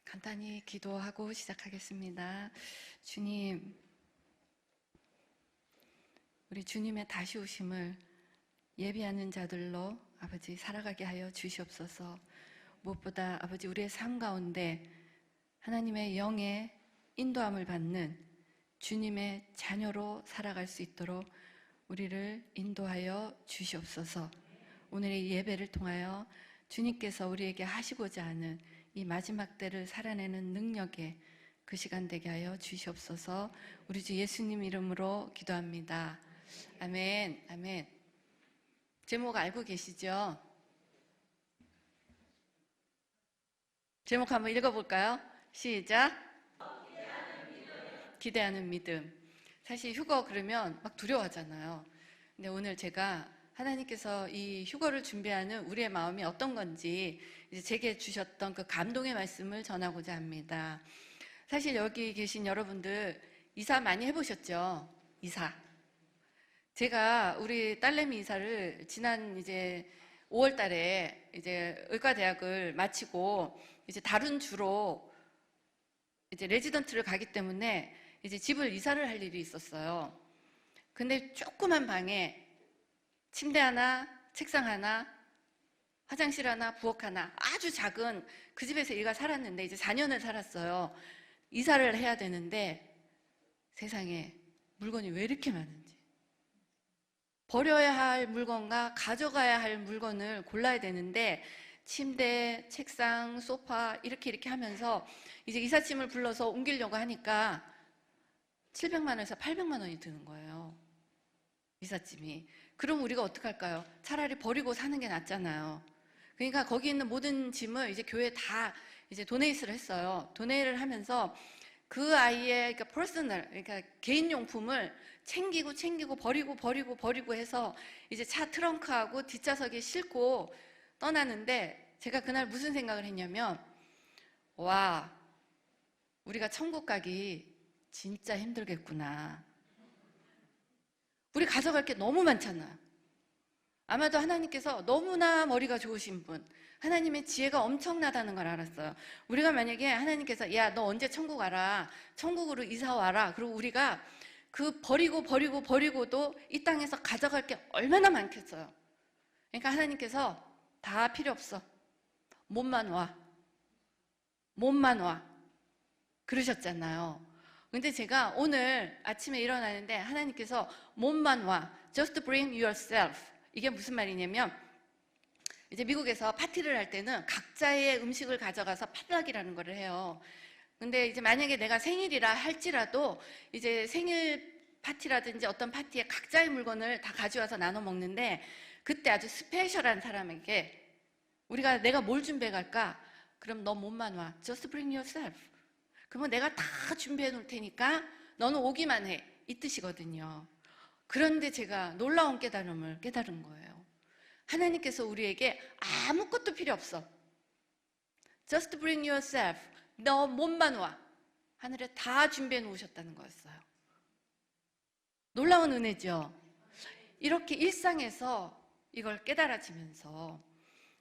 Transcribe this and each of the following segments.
간단히 기도하고 시작하겠습니다. 주님, 우리 주님의 다시 오심을 예비하는 자들로 아버지 살아가게 하여 주시옵소서. 무엇보다 아버지 우리의 삶 가운데 하나님의 영의 인도함을 받는 주님의 자녀로 살아갈 수 있도록 우리를 인도하여 주시옵소서. 오늘의 예배를 통하여 주님께서 우리에게 하시고자 하는 이 마지막 때를 살아내는 능력의 그 시간 되게 하여 주시옵소서. 우리 주 예수님 이름으로 기도합니다. 아멘, 아멘. 제목 알고 계시죠? 제목 한번 읽어볼까요? 시작. 기대하는 믿음. 사실 휴거 그러면 막 두려워하잖아요. 근데 오늘 제가 하나님께서 이 휴거를 준비하는 우리의 마음이 어떤 건지 이제 제게 주셨던 그 감동의 말씀을 전하고자 합니다. 사실 여기 계신 여러분들 이사 많이 해보셨죠? 이사. 제가 우리 딸내미 이사를 지난 이제 5월 달에 이제 의과대학을 마치고 이제 다른 주로 이제 레지던트를 가기 때문에 이제 집을 이사를 할 일이 있었어요. 근데 조그만 방에 침대 하나, 책상 하나, 화장실 하나, 부엌 하나, 아주 작은 그 집에서 얘가 살았는데 이제 4년을 살았어요. 이사를 해야 되는데 세상에 물건이 왜 이렇게 많은지. 버려야 할 물건과 가져가야 할 물건을 골라야 되는데 침대, 책상, 소파 이렇게 하면서 이제 이삿짐을 불러서 옮기려고 하니까 700만 원에서 800만 원이 드는 거예요. 이삿짐이. 그럼 우리가 어떡할까요? 차라리 버리고 사는 게 낫잖아요. 그러니까 거기 있는 모든 짐을 이제 교회에 다 이제 도네이트를 했어요. 도네이트를 하면서 그 아이의 그러니까 퍼스널, 그러니까 개인 용품을 챙기고 버리고 해서 이제 차 트렁크하고 뒷좌석에 싣고 떠나는데 제가 그날 무슨 생각을 했냐면 와, 우리가 천국 가기 진짜 힘들겠구나. 우리 가져갈 게 너무 많잖아. 아마도 하나님께서 너무나 머리가 좋으신 분, 하나님의 지혜가 엄청나다는 걸 알았어요. 우리가 만약에 하나님께서 야, 너 언제 천국 와라, 천국으로 이사 와라, 그리고 우리가 그 버리고도 이 땅에서 가져갈 게 얼마나 많겠어요. 그러니까 하나님께서 다 필요 없어. 몸만 와 그러셨잖아요. 근데 제가 오늘 아침에 일어나는데 하나님께서 몸만 와, just bring yourself. 이게 무슨 말이냐면 이제 미국에서 파티를 할 때는 각자의 음식을 가져가서 팟락이라는 걸 해요. 근데 이제 만약에 내가 생일이라 할지라도 이제 생일 파티라든지 어떤 파티에 각자의 물건을 다 가져와서 나눠 먹는데 그때 아주 스페셜한 사람에게 우리가 내가 뭘 준비해 갈까? 그럼 너 몸만 와. Just bring yourself. 그러면 내가 다 준비해 놓을 테니까 너는 오기만 해. 이 뜻이거든요. 그런데 제가 놀라운 깨달음을 깨달은 거예요. 하나님께서 우리에게 아무것도 필요 없어. Just bring yourself. 너 몸만 와. 하늘에 다 준비해 놓으셨다는 거였어요. 놀라운 은혜죠. 이렇게 일상에서 이걸 깨달아지면서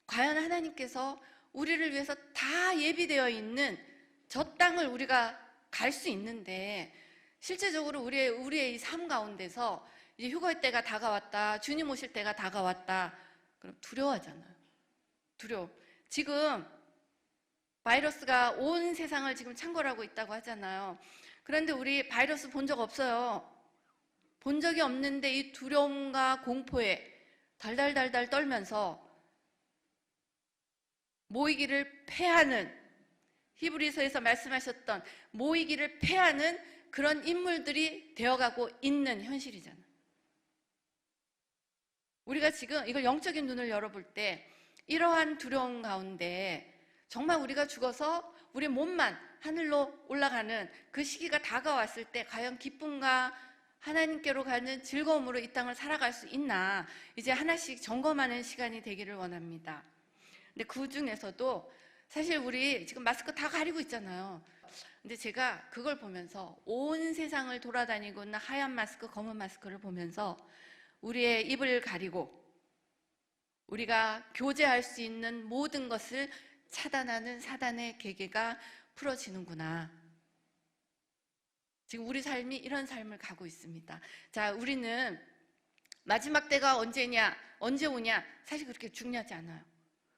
과연 하나님께서 우리를 위해서 다 예비되어 있는 저 땅을 우리가 갈 수 있는데 실제적으로 우리의 이 삶 가운데서 이제 휴거의 때가 다가왔다, 주님 오실 때가 다가왔다, 그럼 두려워하잖아요. 두려워. 지금 바이러스가 온 세상을 지금 창궐하고 있다고 하잖아요. 그런데 우리 바이러스 본 적 없어요. 본 적이 없는데 이 두려움과 공포에 달달달달 떨면서 모이기를 패하는, 히브리서에서 말씀하셨던 모이기를 패하는 그런 인물들이 되어가고 있는 현실이잖아. 우리가 지금 이걸 영적인 눈을 열어볼 때 이러한 두려움 가운데 정말 우리가 죽어서 우리 몸만 하늘로 올라가는 그 시기가 다가왔을 때 과연 기쁨과 하나님께로 가는 즐거움으로 이 땅을 살아갈 수 있나, 이제 하나씩 점검하는 시간이 되기를 원합니다. 근데 그 중에서도 사실 우리 지금 마스크 다 가리고 있잖아요. 근데 제가 그걸 보면서 온 세상을 돌아다니고 있는 하얀 마스크, 검은 마스크를 보면서 우리의 입을 가리고 우리가 교제할 수 있는 모든 것을 차단하는 사단의 계계가 풀어지는구나. 지금 우리 삶이 이런 삶을 가고 있습니다. 자, 우리는 마지막 때가 언제냐, 언제 오냐, 사실 그렇게 중요하지 않아요.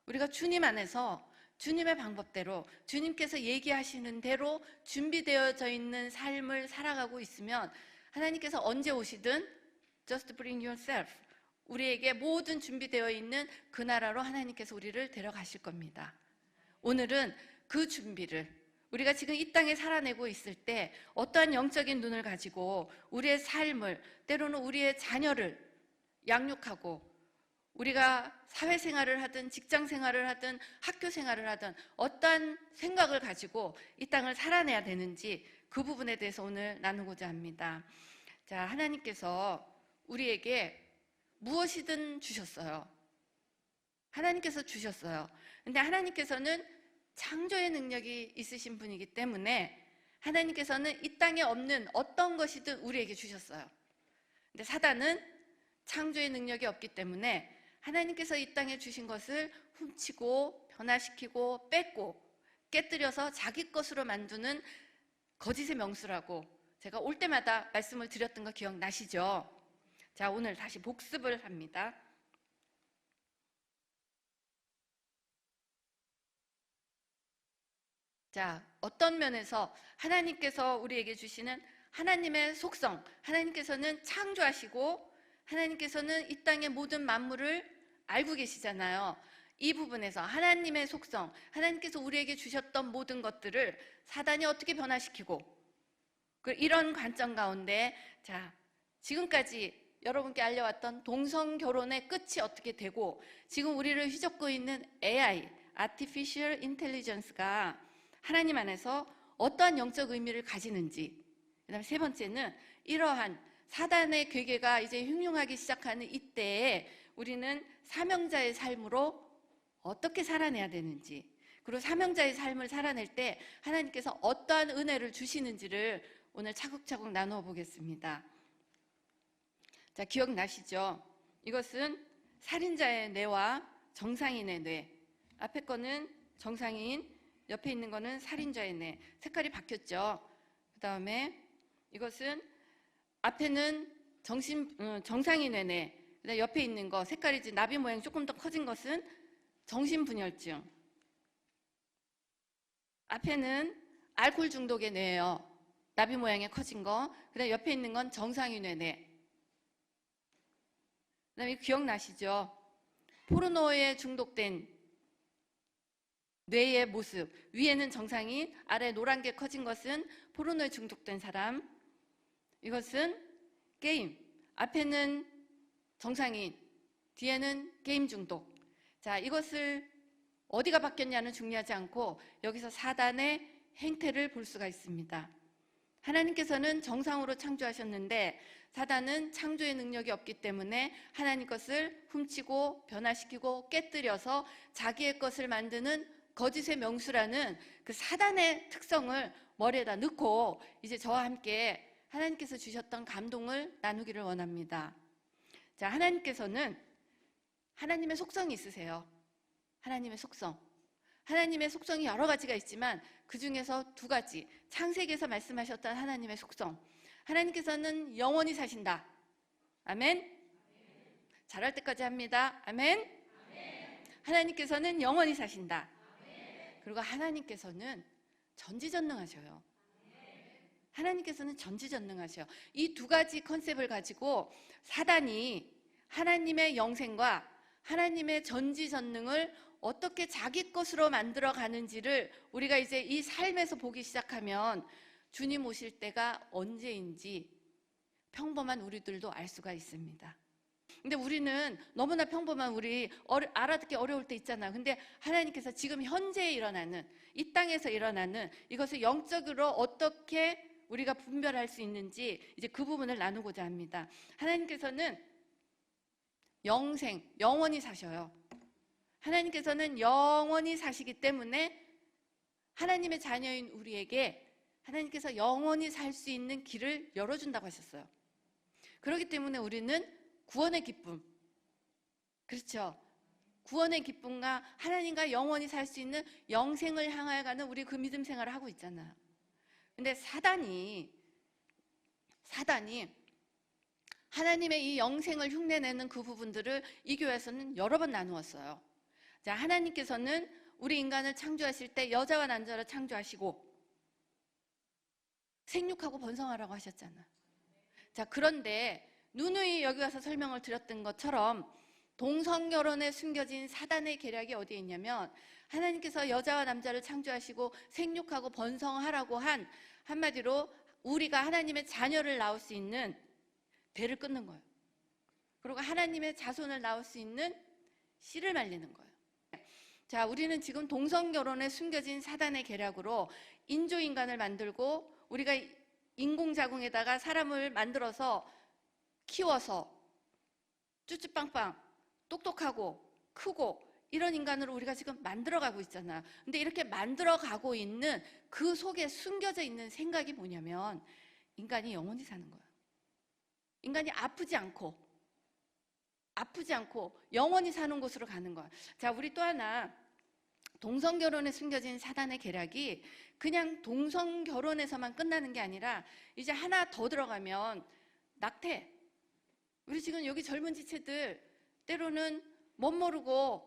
우리가 주님 안에서 주님의 방법대로, 주님께서 얘기하시는 대로 준비되어져 있는 삶을 살아가고 있으면 하나님께서 언제 오시든 just bring yourself, 우리에게 모든 준비되어 있는 그 나라로 하나님께서 우리를 데려가실 겁니다. 오늘은 그 준비를, 우리가 지금 이 땅에 살아내고 있을 때 어떠한 영적인 눈을 가지고 우리의 삶을, 때로는 우리의 자녀를 양육하고, 우리가 사회생활을 하든 직장생활을 하든 학교생활을 하든 어떠한 생각을 가지고 이 땅을 살아내야 되는지, 그 부분에 대해서 오늘 나누고자 합니다. 자, 하나님께서 우리에게 무엇이든 주셨어요. 하나님께서 주셨어요. 근데 하나님께서는 창조의 능력이 있으신 분이기 때문에 하나님께서는 이 땅에 없는 어떤 것이든 우리에게 주셨어요. 근데 사단은 창조의 능력이 없기 때문에 하나님께서 이 땅에 주신 것을 훔치고 변화시키고 뺏고 깨뜨려서 자기 것으로 만드는 거짓의 명수라고 제가 올 때마다 말씀을 드렸던 거 기억나시죠? 자, 오늘 다시 복습을 합니다. 자, 어떤 면에서 하나님께서 우리에게 주시는 하나님의 속성, 하나님께서는 창조하시고 하나님께서는 이 땅의 모든 만물을 알고 계시잖아요. 이 부분에서 하나님의 속성, 하나님께서 우리에게 주셨던 모든 것들을 사단이 어떻게 변화시키고, 이런 관점 가운데, 자, 지금까지 여러분께 알려왔던 동성결혼의 끝이 어떻게 되고, 지금 우리를 휘젓고 있는 AI, Artificial Intelligence가 하나님 안에서 어떠한 영적 의미를 가지는지, 그 다음에 세 번째는 이러한 사단의 괴계가 이제 흉흉하기 시작하는 이때에 우리는 사명자의 삶으로 어떻게 살아내야 되는지, 그리고 사명자의 삶을 살아낼 때 하나님께서 어떠한 은혜를 주시는지를 오늘 차곡차곡 나누어 보겠습니다. 자, 기억나시죠? 이것은 살인자의 뇌와 정상인의 뇌. 앞에 거는 정상인, 옆에 있는 거는 살인자의 뇌. 색깔이 바뀌었죠? 그 다음에 이것은 앞에는 정상인의 뇌. 그다음에 옆에 있는 거 색깔이 이제 나비 모양 조금 더 커진 것은 정신분열증. 앞에는 알코올 중독의 뇌예요. 나비 모양의 커진 거. 그다음에 옆에 있는 건 정상인의 뇌. 그다음에 기억나시죠? 포르노에 중독된 뇌의 모습. 위에는 정상인, 아래 노란 게 커진 것은 포르노에 중독된 사람. 이것은 게임. 앞에는 정상인, 뒤에는 게임 중독. 자, 이것을 어디가 바뀌었냐는 중요하지 않고 여기서 사단의 행태를 볼 수가 있습니다. 하나님께서는 정상으로 창조하셨는데 사단은 창조의 능력이 없기 때문에 하나님 것을 훔치고 변화시키고 깨뜨려서 자기의 것을 만드는 거짓의 명수라는 그 사단의 특성을 머리에다 넣고 이제 저와 함께 하나님께서 주셨던 감동을 나누기를 원합니다. 자, 하나님께서는 하나님의 속성이 있으세요. 하나님의 속성. 하나님의 속성이 여러 가지가 있지만 그 중에서 두 가지, 창세기에서 말씀하셨던 하나님의 속성. 하나님께서는 영원히 사신다. 아멘. 잘할 때까지 합니다. 아멘. 하나님께서는 영원히 사신다. 그리고 하나님께서는 전지전능하셔요. 하나님께서는 전지전능하셔요. 이 두 가지 컨셉을 가지고 사단이 하나님의 영생과 하나님의 전지전능을 어떻게 자기 것으로 만들어 가는지를 우리가 이제 이 삶에서 보기 시작하면 주님 오실 때가 언제인지 평범한 우리들도 알 수가 있습니다. 근데 우리는 너무나 평범한 우리 알아듣기 어려울 때 있잖아요. 근데 하나님께서 지금 현재에 일어나는, 이 땅에서 일어나는 이것을 영적으로 어떻게 우리가 분별할 수 있는지 이제 그 부분을 나누고자 합니다. 하나님께서는 영생, 영원히 사셔요. 하나님께서는 영원히 사시기 때문에 하나님의 자녀인 우리에게 하나님께서 영원히 살 수 있는 길을 열어준다고 하셨어요. 그렇기 때문에 우리는 구원의 기쁨, 그렇죠? 구원의 기쁨과 하나님과 영원히 살 수 있는 영생을 향하여 가는 우리 그 믿음 생활을 하고 있잖아요. 근데 사단이 하나님의 이 영생을 흉내내는 그 부분들을 이 교회에서는 여러 번 나누었어요. 자, 하나님께서는 우리 인간을 창조하실 때 여자와 남자를 창조하시고 생육하고 번성하라고 하셨잖아요. 자, 그런데 누누이 여기 와서 설명을 드렸던 것처럼 동성결혼에 숨겨진 사단의 계략이 어디에 있냐면, 하나님께서 여자와 남자를 창조하시고 생육하고 번성하라고 한, 한마디로 우리가 하나님의 자녀를 낳을 수 있는 배를 끊는 거예요. 그리고 하나님의 자손을 낳을 수 있는 씨를 말리는 거예요. 자, 우리는 지금 동성결혼에 숨겨진 사단의 계략으로 인조인간을 만들고 우리가 인공자궁에다가 사람을 만들어서 키워서 쭈쭈빵빵 똑똑하고 크고 이런 인간으로 우리가 지금 만들어가고 있잖아요. 근데 이렇게 만들어가고 있는 그 속에 숨겨져 있는 생각이 뭐냐면, 인간이 영원히 사는 거예요. 인간이 아프지 않고 영원히 사는 곳으로 가는 거예요. 자, 우리 또 하나, 동성결혼에 숨겨진 사단의 계략이 그냥 동성결혼에서만 끝나는 게 아니라 이제 하나 더 들어가면 낙태. 우리 지금 여기 젊은 지체들 때로는 멋모르고,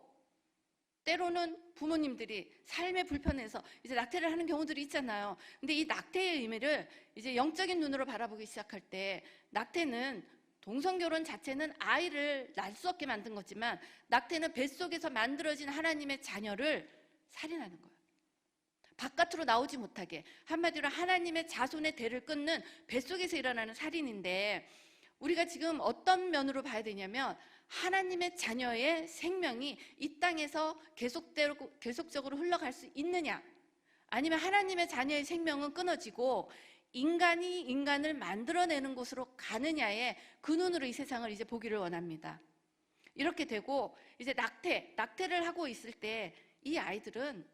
때로는 부모님들이 삶의 불편해서 이제 낙태를 하는 경우들이 있잖아요. 근데 이 낙태의 의미를 이제 영적인 눈으로 바라보기 시작할 때, 낙태는 동성결혼 자체는 아이를 낳을 수 없게 만든 거지만, 낙태는 뱃속에서 만들어진 하나님의 자녀를 살인하는 거예요. 바깥으로 나오지 못하게, 한마디로 하나님의 자손의 대를 끊는 뱃속에서 일어나는 살인인데, 우리가 지금 어떤 면으로 봐야 되냐면, 하나님의 자녀의 생명이 이 땅에서 계속적으로 흘러갈 수 있느냐, 아니면 하나님의 자녀의 생명은 끊어지고 인간이 인간을 만들어내는 곳으로 가느냐의 그 눈으로 이 세상을 이제 보기를 원합니다. 이렇게 되고 이제 낙태를 하고 있을 때 이 아이들은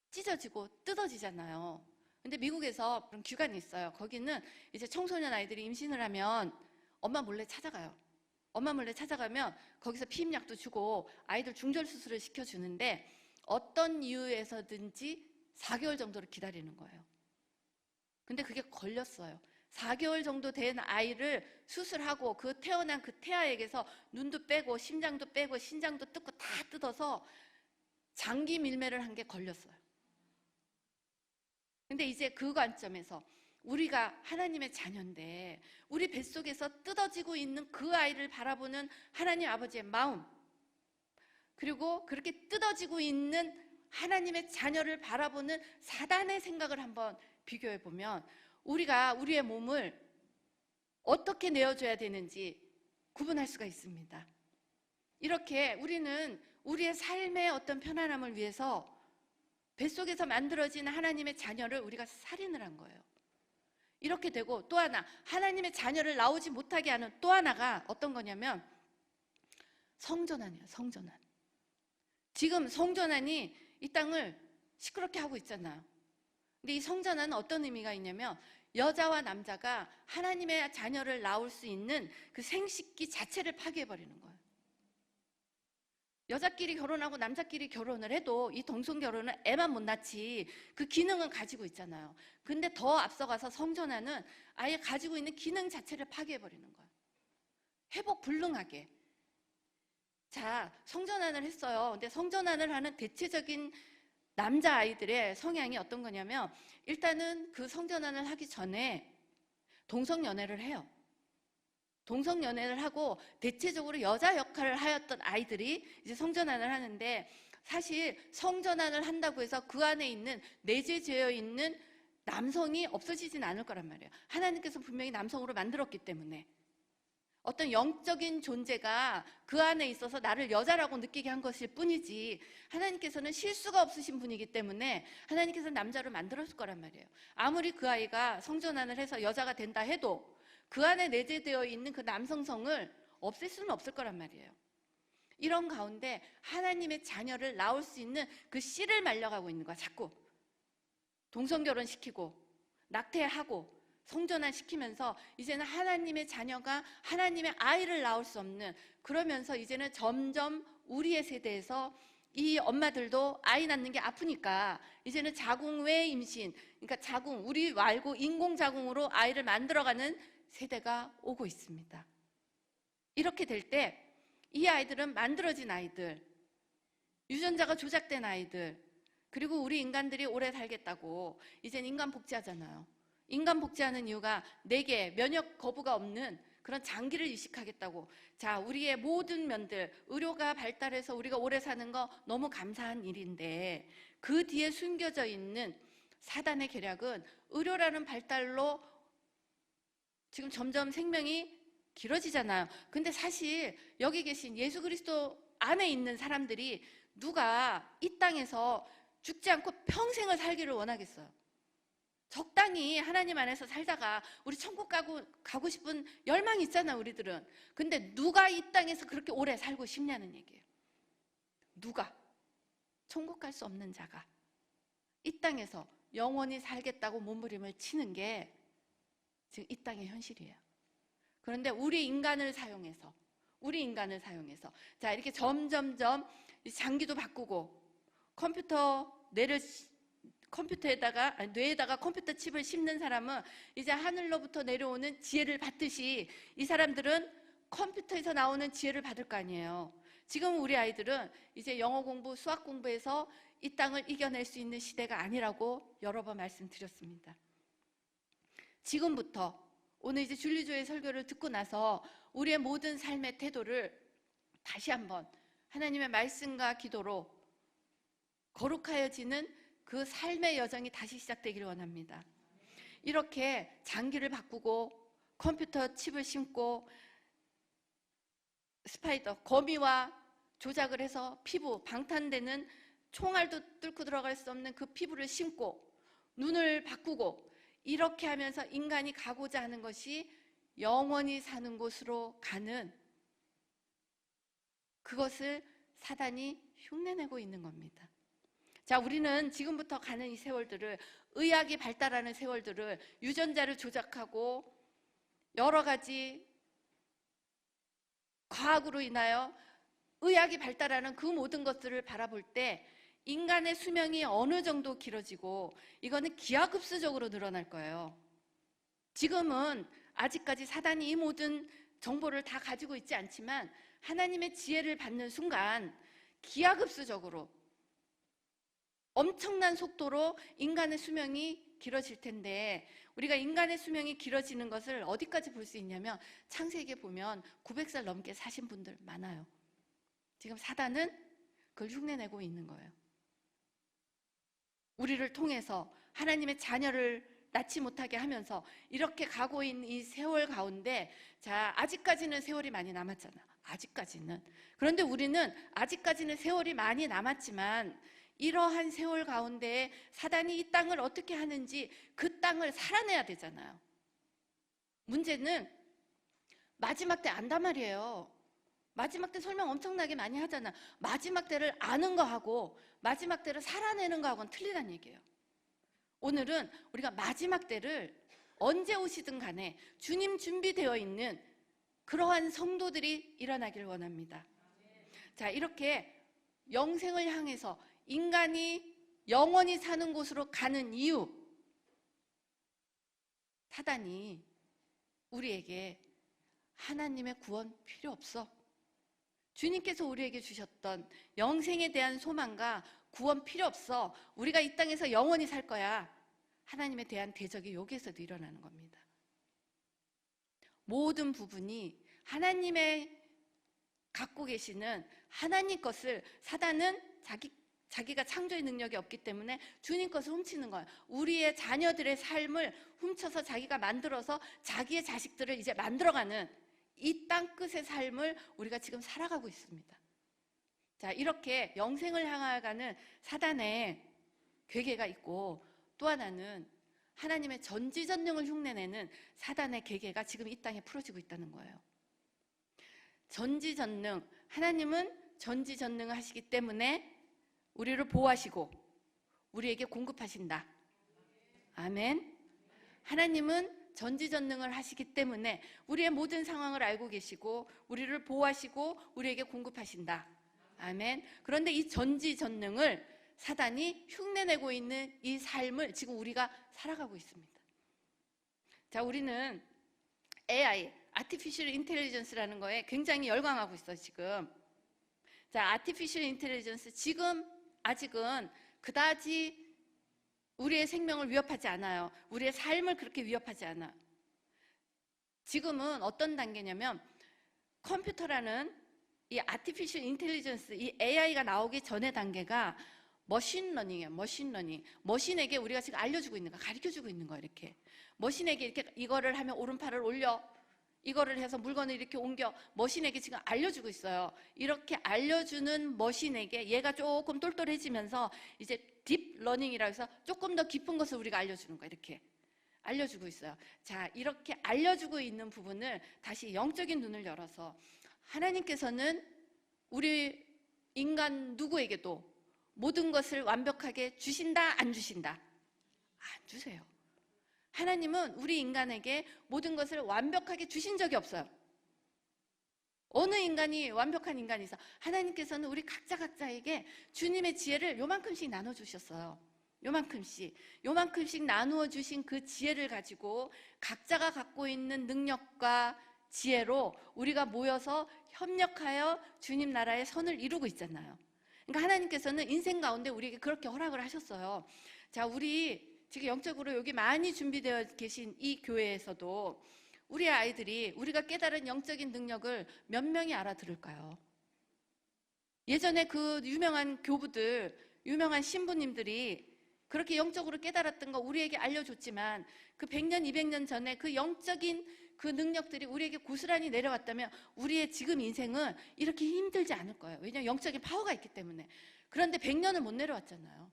찢어지고 뜯어지잖아요. 근데 미국에서 그런 기관이 있어요. 거기는 이제 청소년 아이들이 임신을 하면 엄마 몰래 찾아가요. 엄마 몰래 찾아가면 거기서 피임약도 주고 아이들 중절 수술을 시켜주는데, 어떤 이유에서든지 4개월 정도를 기다리는 거예요. 근데 그게 걸렸어요. 4개월 정도 된 아이를 수술하고 그 태어난 그 태아에게서 눈도 빼고 심장도 빼고 신장도 뜯고 다 뜯어서 장기 밀매를 한 게 걸렸어요. 근데 이제 그 관점에서 우리가 하나님의 자녀인데 우리 뱃속에서 뜯어지고 있는 그 아이를 바라보는 하나님 아버지의 마음, 그리고 그렇게 뜯어지고 있는 하나님의 자녀를 바라보는 사단의 생각을 한번 비교해 보면, 우리가 우리의 몸을 어떻게 내어줘야 되는지 구분할 수가 있습니다. 이렇게 우리는 우리의 삶의 어떤 편안함을 위해서 뱃속에서 만들어진 하나님의 자녀를 우리가 살인을 한 거예요. 이렇게 되고, 또 하나, 하나님의 자녀를 나오지 못하게 하는 또 하나가 어떤 거냐면 성전환이에요. 성전환. 지금 성전환이 이 땅을 시끄럽게 하고 있잖아요. 근데 이 성전환은 어떤 의미가 있냐면, 여자와 남자가 하나님의 자녀를 낳을 수 있는 그 생식기 자체를 파괴해버리는 거예요. 여자끼리 결혼하고 남자끼리 결혼을 해도 이 동성결혼은 애만 못 낳지 그 기능은 가지고 있잖아요. 근데 더 앞서가서 성전환은 아예 가지고 있는 기능 자체를 파괴해버리는 거예요. 회복 불능하게. 자, 성전환을 했어요. 근데 성전환을 하는 대체적인 남자아이들의 성향이 어떤 거냐면, 일단은 그 성전환을 하기 전에 동성연애를 해요. 동성연애를 하고 대체적으로 여자 역할을 하였던 아이들이 이제 성전환을 하는데, 사실 성전환을 한다고 해서 그 안에 있는 내재되어 있는 남성이 없어지진 않을 거란 말이에요. 하나님께서 분명히 남성으로 만들었기 때문에 어떤 영적인 존재가 그 안에 있어서 나를 여자라고 느끼게 한 것일 뿐이지, 하나님께서는 실수가 없으신 분이기 때문에 하나님께서는 남자로 만들었을 거란 말이에요. 아무리 그 아이가 성전환을 해서 여자가 된다 해도 그 안에 내재되어 있는 그 남성성을 없앨 수는 없을 거란 말이에요. 이런 가운데 하나님의 자녀를 낳을 수 있는 그 씨를 말려가고 있는 거야. 자꾸 동성결혼시키고 낙태하고 성전환시키면서 이제는 하나님의 자녀가 하나님의 아이를 낳을 수 없는, 그러면서 이제는 점점 우리의 세대에서 이 엄마들도 아이 낳는 게 아프니까 이제는 자궁 외 임신, 그러니까 자궁, 우리 말고 인공자궁으로 아이를 만들어가는 세대가 오고 있습니다. 이렇게 될 때 이 아이들은 만들어진 아이들, 유전자가 조작된 아이들, 그리고 우리 인간들이 오래 살겠다고 이제는 인간 복제하잖아요. 인간 복제하는 이유가 내게 면역 거부가 없는 그런 장기를 이식하겠다고. 자, 우리의 모든 면들, 의료가 발달해서 우리가 오래 사는 거 너무 감사한 일인데, 그 뒤에 숨겨져 있는 사단의 계략은 의료라는 발달로 지금 점점 생명이 길어지잖아요. 근데 사실 여기 계신 예수 그리스도 안에 있는 사람들이 누가 이 땅에서 죽지 않고 평생을 살기를 원하겠어요? 적당히 하나님 안에서 살다가 우리 천국 가고 싶은 열망이 있잖아, 우리들은. 근데 누가 이 땅에서 그렇게 오래 살고 싶냐는 얘기예요. 누가? 천국 갈 수 없는 자가 이 땅에서 영원히 살겠다고 몸부림을 치는 게 지금 이 땅의 현실이에요. 그런데 우리 인간을 사용해서 자, 이렇게 점점점 장기도 바꾸고 뇌에다가 컴퓨터 칩을 심는 사람은 이제 하늘로부터 내려오는 지혜를 받듯이 이 사람들은 컴퓨터에서 나오는 지혜를 받을 거 아니에요. 지금 우리 아이들은 이제 영어 공부, 수학 공부에서 이 땅을 이겨낼 수 있는 시대가 아니라고 여러 번 말씀드렸습니다. 지금부터 오늘 이제 줄리조의 설교를 듣고 나서 우리의 모든 삶의 태도를 다시 한번 하나님의 말씀과 기도로 거룩하여지는 그 삶의 여정이 다시 시작되기를 원합니다. 이렇게 장기를 바꾸고 컴퓨터 칩을 심고 스파이더, 거미와 조작을 해서 피부, 방탄되는 총알도 뚫고 들어갈 수 없는 그 피부를 심고 눈을 바꾸고 이렇게 하면서 인간이 가고자 하는 것이 영원히 사는 곳으로 가는, 그것을 사단이 흉내내고 있는 겁니다. 자, 우리는 지금부터 가는 이 세월들을, 의학이 발달하는 세월들을, 유전자를 조작하고 여러 가지 과학으로 인하여 의학이 발달하는 그 모든 것들을 바라볼 때 인간의 수명이 어느 정도 길어지고 이거는 기하급수적으로 늘어날 거예요. 지금은 아직까지 사단이 이 모든 정보를 다 가지고 있지 않지만 하나님의 지혜를 받는 순간 기하급수적으로 엄청난 속도로 인간의 수명이 길어질 텐데, 우리가 인간의 수명이 길어지는 것을 어디까지 볼 수 있냐면 창세기에 보면 900살 넘게 사신 분들 많아요. 지금 사단은 그걸 흉내내고 있는 거예요. 우리를 통해서 하나님의 자녀를 낳지 못하게 하면서 이렇게 가고 있는 이 세월 가운데, 자, 아직까지는 세월이 많이 남았잖아. 아직까지는. 그런데 우리는 아직까지는 세월이 많이 남았지만 이러한 세월 가운데 사단이 이 땅을 어떻게 하는지 그 땅을 살아내야 되잖아요. 문제는 마지막 때 안단 말이에요. 마지막 때 설명 엄청나게 많이 하잖아. 마지막 때를 아는 거하고 마지막 때를 살아내는 거하고는 틀리다는 얘기예요. 오늘은 우리가 마지막 때를 언제 오시든 간에 주님 준비되어 있는 그러한 성도들이 일어나길 원합니다. 자, 이렇게 영생을 향해서 인간이 영원히 사는 곳으로 가는 이유, 사단이 우리에게 하나님의 구원 필요 없어, 주님께서 우리에게 주셨던 영생에 대한 소망과 구원 필요 없어, 우리가 이 땅에서 영원히 살 거야, 하나님에 대한 대적이 여기에서도 일어나는 겁니다. 모든 부분이 하나님의 갖고 계시는 하나님 것을 사단은 자기가 창조의 능력이 없기 때문에 주님 것을 훔치는 거예요. 우리의 자녀들의 삶을 훔쳐서 자기가 만들어서 자기의 자식들을 이제 만들어가는 이 땅끝의 삶을 우리가 지금 살아가고 있습니다. 자, 이렇게 영생을 향하여가는 사단의 괴계가 있고, 또 하나는 하나님의 전지전능을 흉내내는 사단의 괴계가 지금 이 땅에 풀어지고 있다는 거예요. 전지전능, 하나님은 전지전능하시기 때문에 우리를 보호하시고 우리에게 공급하신다. 아멘. 하나님은 전지전능을 하시기 때문에 우리의 모든 상황을 알고 계시고 우리를 보호하시고 우리에게 공급하신다. 아멘. 그런데 이 전지전능을 사단이 흉내내고 있는 이 삶을 지금 우리가 살아가고 있습니다. 자, 우리는 AI, Artificial Intelligence라는 거에 굉장히 열광하고 있어 지금. 자, Artificial Intelligence 지금 아직은 그다지 우리의 생명을 위협하지 않아요. 우리의 삶을 그렇게 위협하지 않아요. 지금은 어떤 단계냐면 컴퓨터라는 이 Artificial Intelligence, 이 AI가 나오기 전의 단계가 머신러닝이에요. 머신러닝. 머신에게 우리가 지금 알려주고 있는 거, 가르쳐주고 있는 거예요. 이렇게 머신에게 이렇게 이거를 하면 오른팔을 올려, 이거를 해서 물건을 이렇게 옮겨, 머신에게 지금 알려주고 있어요. 이렇게 알려주는 머신에게 얘가 조금 똘똘해지면서 이제 딥러닝이라고 해서 조금 더 깊은 것을 우리가 알려주는 거예요. 이렇게 알려주고 있어요. 자, 이렇게 알려주고 있는 부분을 다시 영적인 눈을 열어서 하나님께서는 우리 인간 누구에게도 모든 것을 완벽하게 주신다, 안 주신다? 안 주세요. 하나님은 우리 인간에게 모든 것을 완벽하게 주신 적이 없어요. 어느 인간이 완벽한 인간이 있어? 하나님께서는 우리 각자에게 주님의 지혜를 요만큼씩 나눠주셨어요. 요만큼씩 나누어 주신 그 지혜를 가지고 각자가 갖고 있는 능력과 지혜로 우리가 모여서 협력하여 주님 나라의 선을 이루고 있잖아요. 그러니까 하나님께서는 인생 가운데 우리에게 그렇게 허락을 하셨어요. 자, 우리 지금 영적으로 여기 많이 준비되어 계신 이 교회에서도 우리 아이들이 우리가 깨달은 영적인 능력을 몇 명이 알아들을까요? 예전에 그 유명한 교부들, 유명한 신부님들이 그렇게 영적으로 깨달았던 거 우리에게 알려줬지만 그 100년, 200년 전에 그 영적인 그 능력들이 우리에게 고스란히 내려왔다면 우리의 지금 인생은 이렇게 힘들지 않을 거예요. 왜냐하면 영적인 파워가 있기 때문에. 그런데 100년을 못 내려왔잖아요.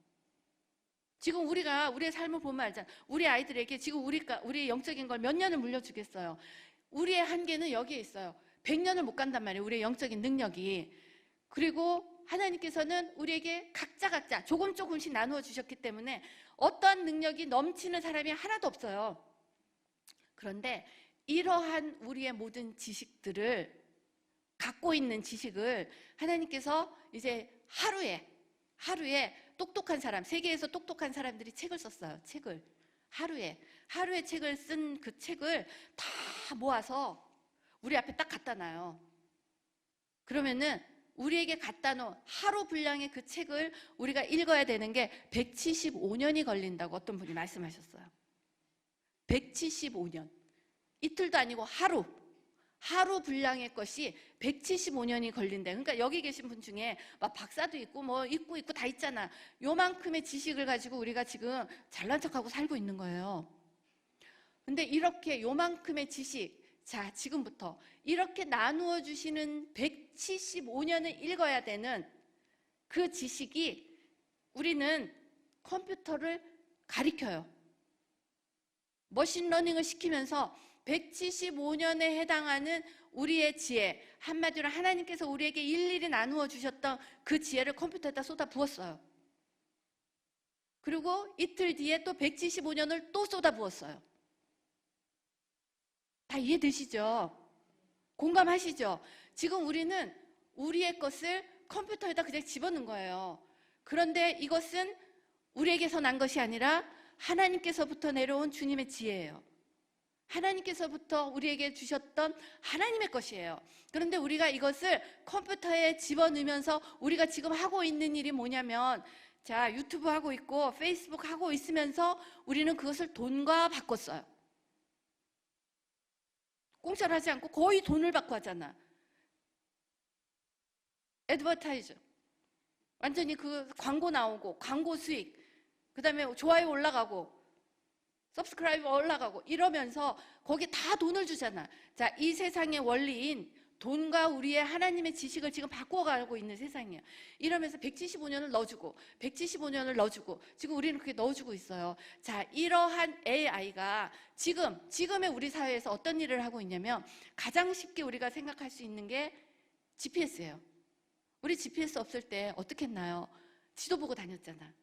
지금 우리가 우리의 삶을 보면 알잖아요. 우리 아이들에게 지금 우리의 영적인 걸 몇 년을 물려주겠어요. 우리의 한계는 여기에 있어요. 100년을 못 간단 말이에요. 우리의 영적인 능력이. 그리고 하나님께서는 우리에게 각자 조금씩 나누어 주셨기 때문에 어떠한 능력이 넘치는 사람이 하나도 없어요. 그런데 이러한 우리의 모든 지식들을 갖고 있는 지식을 하나님께서 이제 하루에 똑똑한 사람, 세계에서 똑똑한 사람들이 책을 썼어요. 책을 하루에 책을 쓴 그 책을 다 모아서 우리 앞에 딱 갖다 놔요. 그러면은 우리에게 갖다 놓은 하루 분량의 그 책을 우리가 읽어야 되는 게 175년이 걸린다고 어떤 분이 말씀하셨어요. 175년. 이틀도 아니고 하루 분량의 것이 175년이 걸린대. 그러니까 여기 계신 분 중에 막 박사도 있고 뭐 있고 다 있잖아. 요만큼의 지식을 가지고 우리가 지금 잘난 척하고 살고 있는 거예요. 근데 이렇게 요만큼의 지식, 자, 지금부터 이렇게 나누어 주시는 175년을 읽어야 되는 그 지식이 우리는 컴퓨터를 가리켜요. 머신러닝을 시키면서 175년에 해당하는 우리의 지혜, 한마디로 하나님께서 우리에게 일일이 나누어 주셨던 그 지혜를 컴퓨터에다 쏟아 부었어요. 그리고 이틀 뒤에 또 175년을 또 쏟아 부었어요. 다 이해되시죠? 공감하시죠? 지금 우리는 우리의 것을 컴퓨터에다 그냥 집어넣은 거예요. 그런데 이것은 우리에게서 난 것이 아니라 하나님께서부터 내려온 주님의 지혜예요. 하나님께서부터 우리에게 주셨던 하나님의 것이에요. 그런데 우리가 이것을 컴퓨터에 집어넣으면서 우리가 지금 하고 있는 일이 뭐냐면, 자, 유튜브 하고 있고 페이스북 하고 있으면서 우리는 그것을 돈과 바꿨어요. 공짜로 하지 않고 거의 돈을 받고 하잖아. 애드버타이저. 완전히 그 광고 나오고 광고 수익, 그 다음에 좋아요 올라가고 서브스크라이버 올라가고 이러면서 거기에 다 돈을 주잖아. 자, 이 세상의 원리인 돈과 우리의 하나님의 지식을 지금 바꿔가고 있는 세상이에요. 이러면서 175년을 넣어주고 175년을 넣어주고 지금 우리는 그렇게 넣어주고 있어요. 자, 이러한 AI가 지금의 우리 사회에서 어떤 일을 하고 있냐면 가장 쉽게 우리가 생각할 수 있는 게 GPS예요. 우리 GPS 없을 때 어떻게 했나요? 지도 보고 다녔잖아.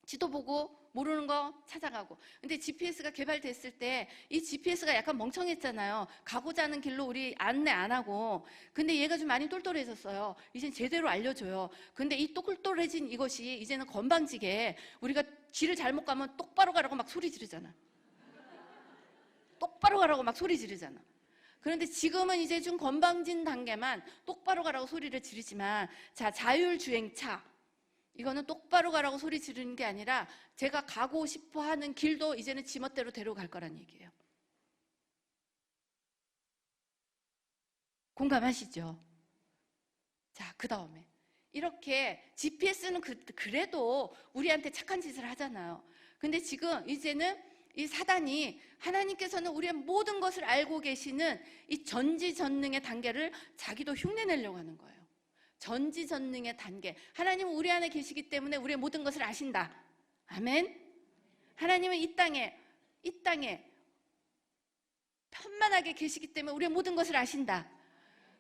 지도 보고 모르는 거 찾아가고. 근데 GPS가 개발됐을 때 이 GPS가 약간 멍청했잖아요. 가고자 하는 길로 우리 안내 안 하고. 근데 얘가 좀 많이 똘똘해졌어요. 이젠 제대로 알려줘요. 근데 이 똘똘해진 이것이 이제는 건방지게 우리가 길을 잘못 가면 똑바로 가라고 막 소리 지르잖아. 똑바로 가라고 막 소리 지르잖아. 그런데 지금은 이제 좀 건방진 단계만 똑바로 가라고 소리를 지르지만, 자, 자율주행차, 이거는 똑바로 가라고 소리 지르는 게 아니라 제가 가고 싶어 하는 길도 이제는 지멋대로 데려갈 거란 얘기예요. 공감하시죠? 자, 그 다음에 이렇게 GPS는 그래도 우리한테 착한 짓을 하잖아요. 근데 지금 이제는 이 사단이, 하나님께서는 우리의 모든 것을 알고 계시는 이 전지전능의 단계를 자기도 흉내내려고 하는 거예요. 전지전능의 단계. 하나님은 우리 안에 계시기 때문에 우리의 모든 것을 아신다. 아멘. 하나님은 이 땅에 편만하게 계시기 때문에 우리의 모든 것을 아신다.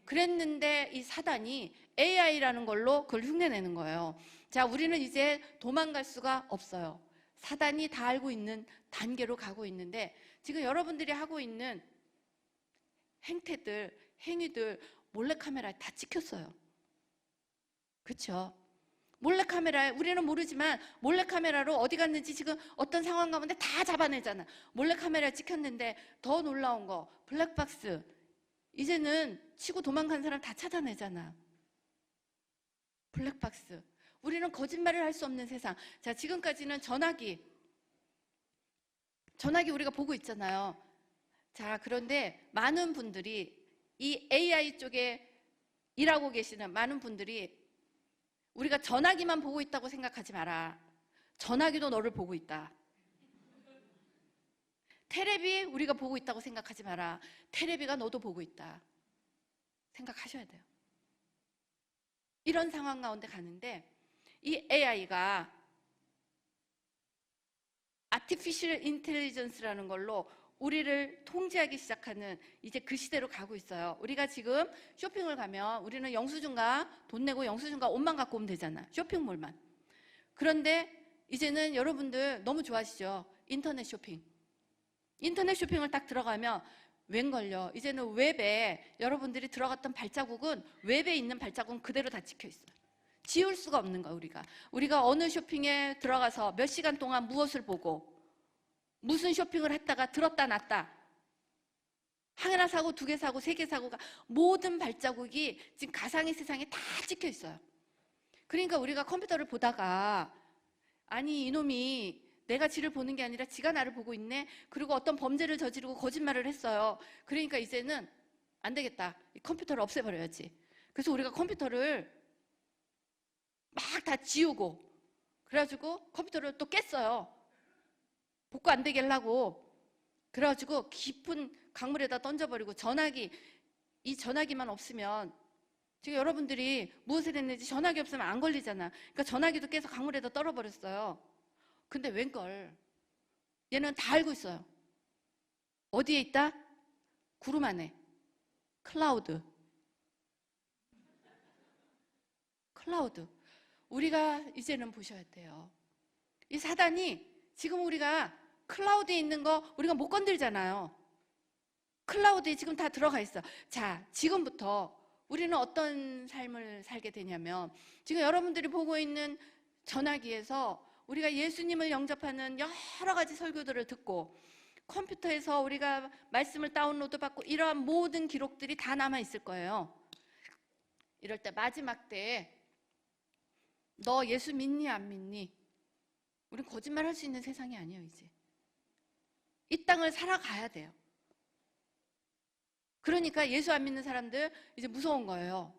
그랬는데 이 사단이 AI라는 걸로 그걸 흉내내는 거예요. 자, 우리는 이제 도망갈 수가 없어요. 사단이 다 알고 있는 단계로 가고 있는데, 지금 여러분들이 하고 있는 행태들, 행위들 몰래카메라에 다 찍혔어요. 그렇죠? 몰래카메라에, 우리는 모르지만 몰래카메라로 어디 갔는지 지금 어떤 상황 가운데 다 잡아내잖아. 몰래카메라에 찍혔는데 더 놀라운 거, 블랙박스. 이제는 치고 도망간 사람 다 찾아내잖아. 블랙박스. 우리는 거짓말을 할 수 없는 세상. 자, 지금까지는 전화기 우리가 보고 있잖아요. 자, 그런데 많은 분들이 이 AI 쪽에 일하고 계시는 많은 분들이 우리가 전화기만 보고 있다고 생각하지 마라. 전화기도 너를 보고 있다. 테레비 우리가 보고 있다고 생각하지 마라. 테레비가 너도 보고 있다. 생각하셔야 돼요. 이런 상황 가운데 가는데, 이 AI가 아티피셜 인텔리전스라는 걸로 우리를 통제하기 시작하는 이제 그 시대로 가고 있어요. 우리가 지금 쇼핑을 가면 우리는 영수증과 돈 내고 영수증과 옷만 갖고 오면 되잖아. 쇼핑몰만. 그런데 이제는 여러분들 너무 좋아하시죠? 인터넷 쇼핑. 인터넷 쇼핑을 딱 들어가면 웬걸요? 이제는 웹에 여러분들이 들어갔던 발자국은, 웹에 있는 발자국은 그대로 다 찍혀 있어요. 지울 수가 없는 거야. 우리가 어느 쇼핑에 들어가서 몇 시간 동안 무엇을 보고 무슨 쇼핑을 했다가 들었다 놨다, 하나 사고 두 개 사고 세 개 사고가 모든 발자국이 지금 가상의 세상에 다 찍혀 있어요. 그러니까 우리가 컴퓨터를 보다가, 아니 이놈이 내가 지를 보는 게 아니라 지가 나를 보고 있네. 그리고 어떤 범죄를 저지르고 거짓말을 했어요. 그러니까 이제는 안 되겠다. 이 컴퓨터를 없애버려야지. 그래서 우리가 컴퓨터를 막 다 지우고, 그래가지고 컴퓨터를 또 깼어요. 복구 안 되게 하려고. 그래가지고 깊은 강물에다 던져버리고, 이 전화기만 없으면, 지금 여러분들이 무엇을 했는지 전화기 없으면 안 걸리잖아. 그러니까 전화기도 깨서 강물에다 떨어버렸어요. 근데 웬걸, 얘는 다 알고 있어요. 어디에 있다? 구름 안에. 클라우드. 우리가 이제는 보셔야 돼요. 이 사단이 지금 우리가 클라우드에 있는 거 우리가 못 건들잖아요. 클라우드에 지금 다 들어가 있어. 자, 지금부터 우리는 어떤 삶을 살게 되냐면, 지금 여러분들이 보고 있는 전화기에서 우리가 예수님을 영접하는 여러 가지 설교들을 듣고, 컴퓨터에서 우리가 말씀을 다운로드 받고, 이러한 모든 기록들이 다 남아 있을 거예요. 이럴 때 마지막 때에 너 예수 믿니 안 믿니? 우린 거짓말 할 수 있는 세상이 아니에요. 이제 이 땅을 살아가야 돼요. 그러니까 예수 안 믿는 사람들 이제 무서운 거예요.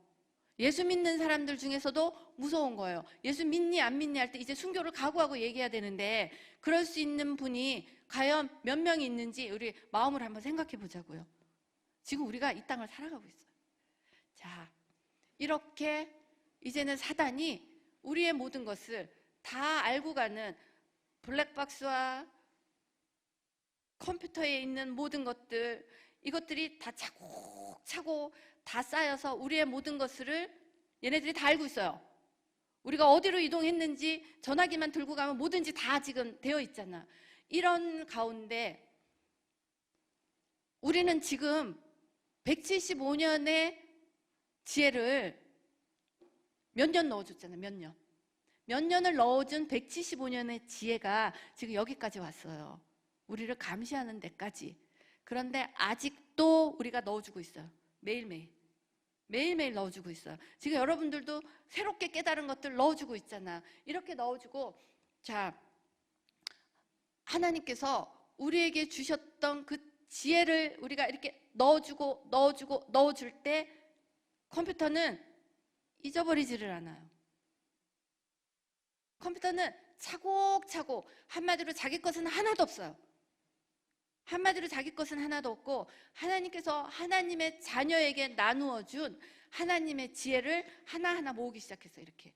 예수 믿는 사람들 중에서도 무서운 거예요. 예수 믿니 안 믿니 할 때 이제 순교를 각오하고 얘기해야 되는데, 그럴 수 있는 분이 과연 몇 명이 있는지 우리 마음을 한번 생각해 보자고요. 지금 우리가 이 땅을 살아가고 있어요. 자, 이렇게 이제는 사단이 우리의 모든 것을 다 알고 가는, 블랙박스와 컴퓨터에 있는 모든 것들, 이것들이 다 차곡차곡 다 쌓여서 우리의 모든 것을 얘네들이 다 알고 있어요. 우리가 어디로 이동했는지 전화기만 들고 가면 뭐든지 다 지금 되어 있잖아. 이런 가운데 우리는 지금 175년의 지혜를 몇 년 넣어줬잖아요. 몇 년. 몇 년을 넣어준 175년의 지혜가 지금 여기까지 왔어요. 우리를 감시하는 데까지. 그런데 아직도 우리가 넣어주고 있어요. 매일매일. 매일매일 넣어주고 있어요. 지금 여러분들도 새롭게 깨달은 것들 넣어주고 있잖아. 이렇게 넣어주고, 자, 하나님께서 우리에게 주셨던 그 지혜를 우리가 이렇게 넣어줄 때 컴퓨터는 잊어버리지를 않아요. 컴퓨터는 차곡차곡, 한마디로 자기 것은 하나도 없어요. 한마디로 자기 것은 하나도 없고, 하나님께서 하나님의 자녀에게 나누어 준 하나님의 지혜를 하나하나 모으기 시작했어요. 이렇게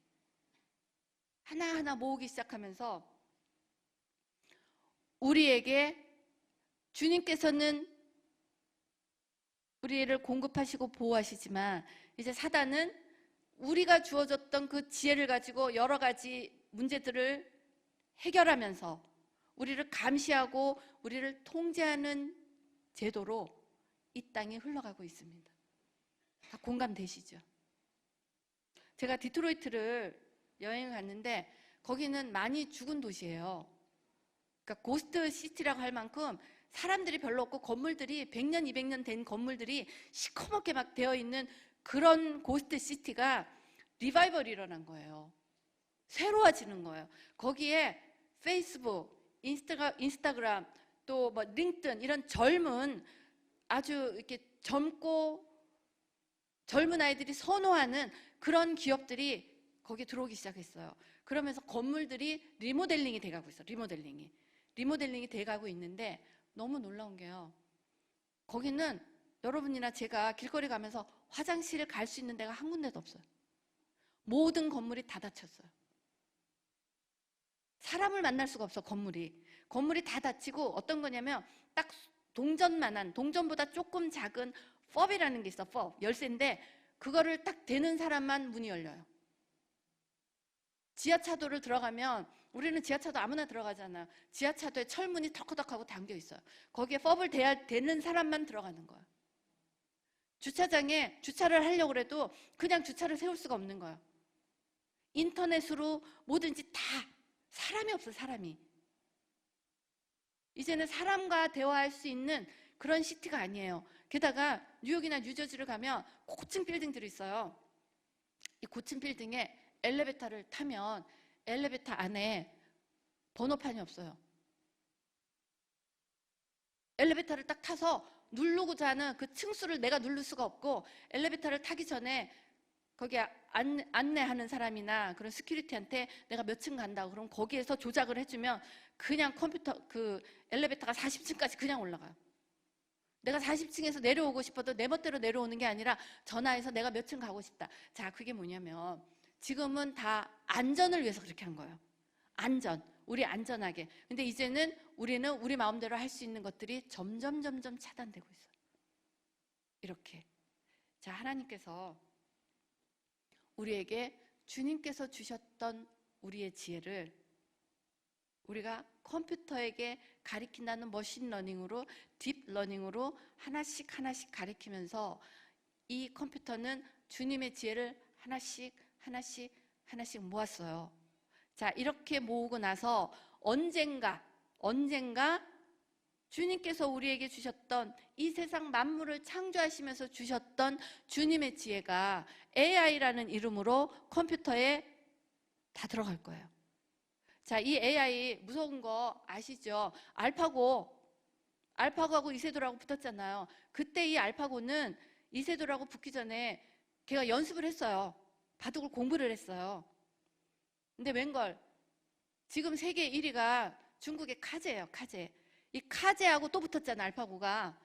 하나하나 모으기 시작하면서 우리에게, 주님께서는 우리를 공급하시고 보호하시지만 이제 사단은 우리가 주어졌던 그 지혜를 가지고 여러 가지 문제들을 해결하면서 우리를 감시하고 우리를 통제하는 제도로 이 땅이 흘러가고 있습니다. 다 공감되시죠? 제가 디트로이트를 여행을 갔는데 거기는 많이 죽은 도시예요. 그러니까 고스트 시티라고 할 만큼 사람들이 별로 없고 건물들이 100년, 200년 된 건물들이 시커멓게 막 되어 있는 그런 고스트 시티가 리바이벌이 일어난 거예요. 새로워지는 거예요. 거기에 페이스북, 인스타그램, 또 뭐 링크드인 이런 젊은, 아주 이렇게 젊고 젊은 아이들이 선호하는 그런 기업들이 거기에 들어오기 시작했어요. 그러면서 건물들이 리모델링이 돼가고 있어요. 리모델링이 돼가고 있는데 너무 놀라운 게요. 거기는 여러분이나 제가 길거리 가면서 화장실을 갈 수 있는 데가 한 군데도 없어요. 모든 건물이 다 닫혔어요. 사람을 만날 수가 없어. 건물이 다 닫히고, 어떤 거냐면 딱 동전만한, 동전보다 조금 작은 펍이라는 게 있어. 펍 열쇠인데 그거를 딱 대는 사람만 문이 열려요. 지하차도를 들어가면, 우리는 지하차도 아무나 들어가잖아. 지하차도에 철문이 턱턱하고 잠겨 있어요. 거기에 펍을 대는 사람만 들어가는 거예요. 주차장에 주차를 하려고 해도 그냥 주차를 세울 수가 없는 거예요. 인터넷으로 뭐든지 다, 사람이 없어. 사람이 이제는 사람과 대화할 수 있는 그런 시티가 아니에요. 게다가 뉴욕이나 뉴저지를 가면 고층 빌딩들이 있어요. 이 고층 빌딩에 엘리베이터를 타면 엘리베이터 안에 번호판이 없어요. 엘리베이터를 딱 타서 누르고자 하는 그 층수를 내가 누를 수가 없고, 엘리베이터를 타기 전에 거기 안내하는 사람이나 그런 스큐리티한테 내가 몇 층 간다고 그럼 거기에서 조작을 해주면 그냥 컴퓨터 그 엘리베이터가 40층까지 그냥 올라가요. 내가 40층에서 내려오고 싶어도 내 멋대로 내려오는 게 아니라 전화해서 내가 몇 층 가고 싶다. 자, 그게 뭐냐면 지금은 다 안전을 위해서 그렇게 한 거예요. 안전, 우리 안전하게. 근데 이제는 우리는 우리 마음대로 할 수 있는 것들이 점점 차단되고 있어요. 이렇게. 자, 하나님께서 우리에게 주님께서 주셨던 우리의 지혜를 우리가 컴퓨터에게 가리킨다는 머신러닝으로, 딥러닝으로 하나씩 가리키면서 이 컴퓨터는 주님의 지혜를 하나씩 모았어요. 자, 이렇게 모으고 나서 언젠가 주님께서 우리에게 주셨던, 이 세상 만물을 창조하시면서 주셨던 주님의 지혜가 AI라는 이름으로 컴퓨터에 다 들어갈 거예요. 자, 이 AI 무서운 거 아시죠? 알파고하고 이세돌하고 붙었잖아요. 그때 이 알파고는 이세돌하고 붙기 전에 걔가 연습을 했어요. 바둑을 공부를 했어요. 근데 웬걸 지금 세계 1위가 중국의 카제예요. 카제. 이 카제하고 또 붙었잖아, 알파고가,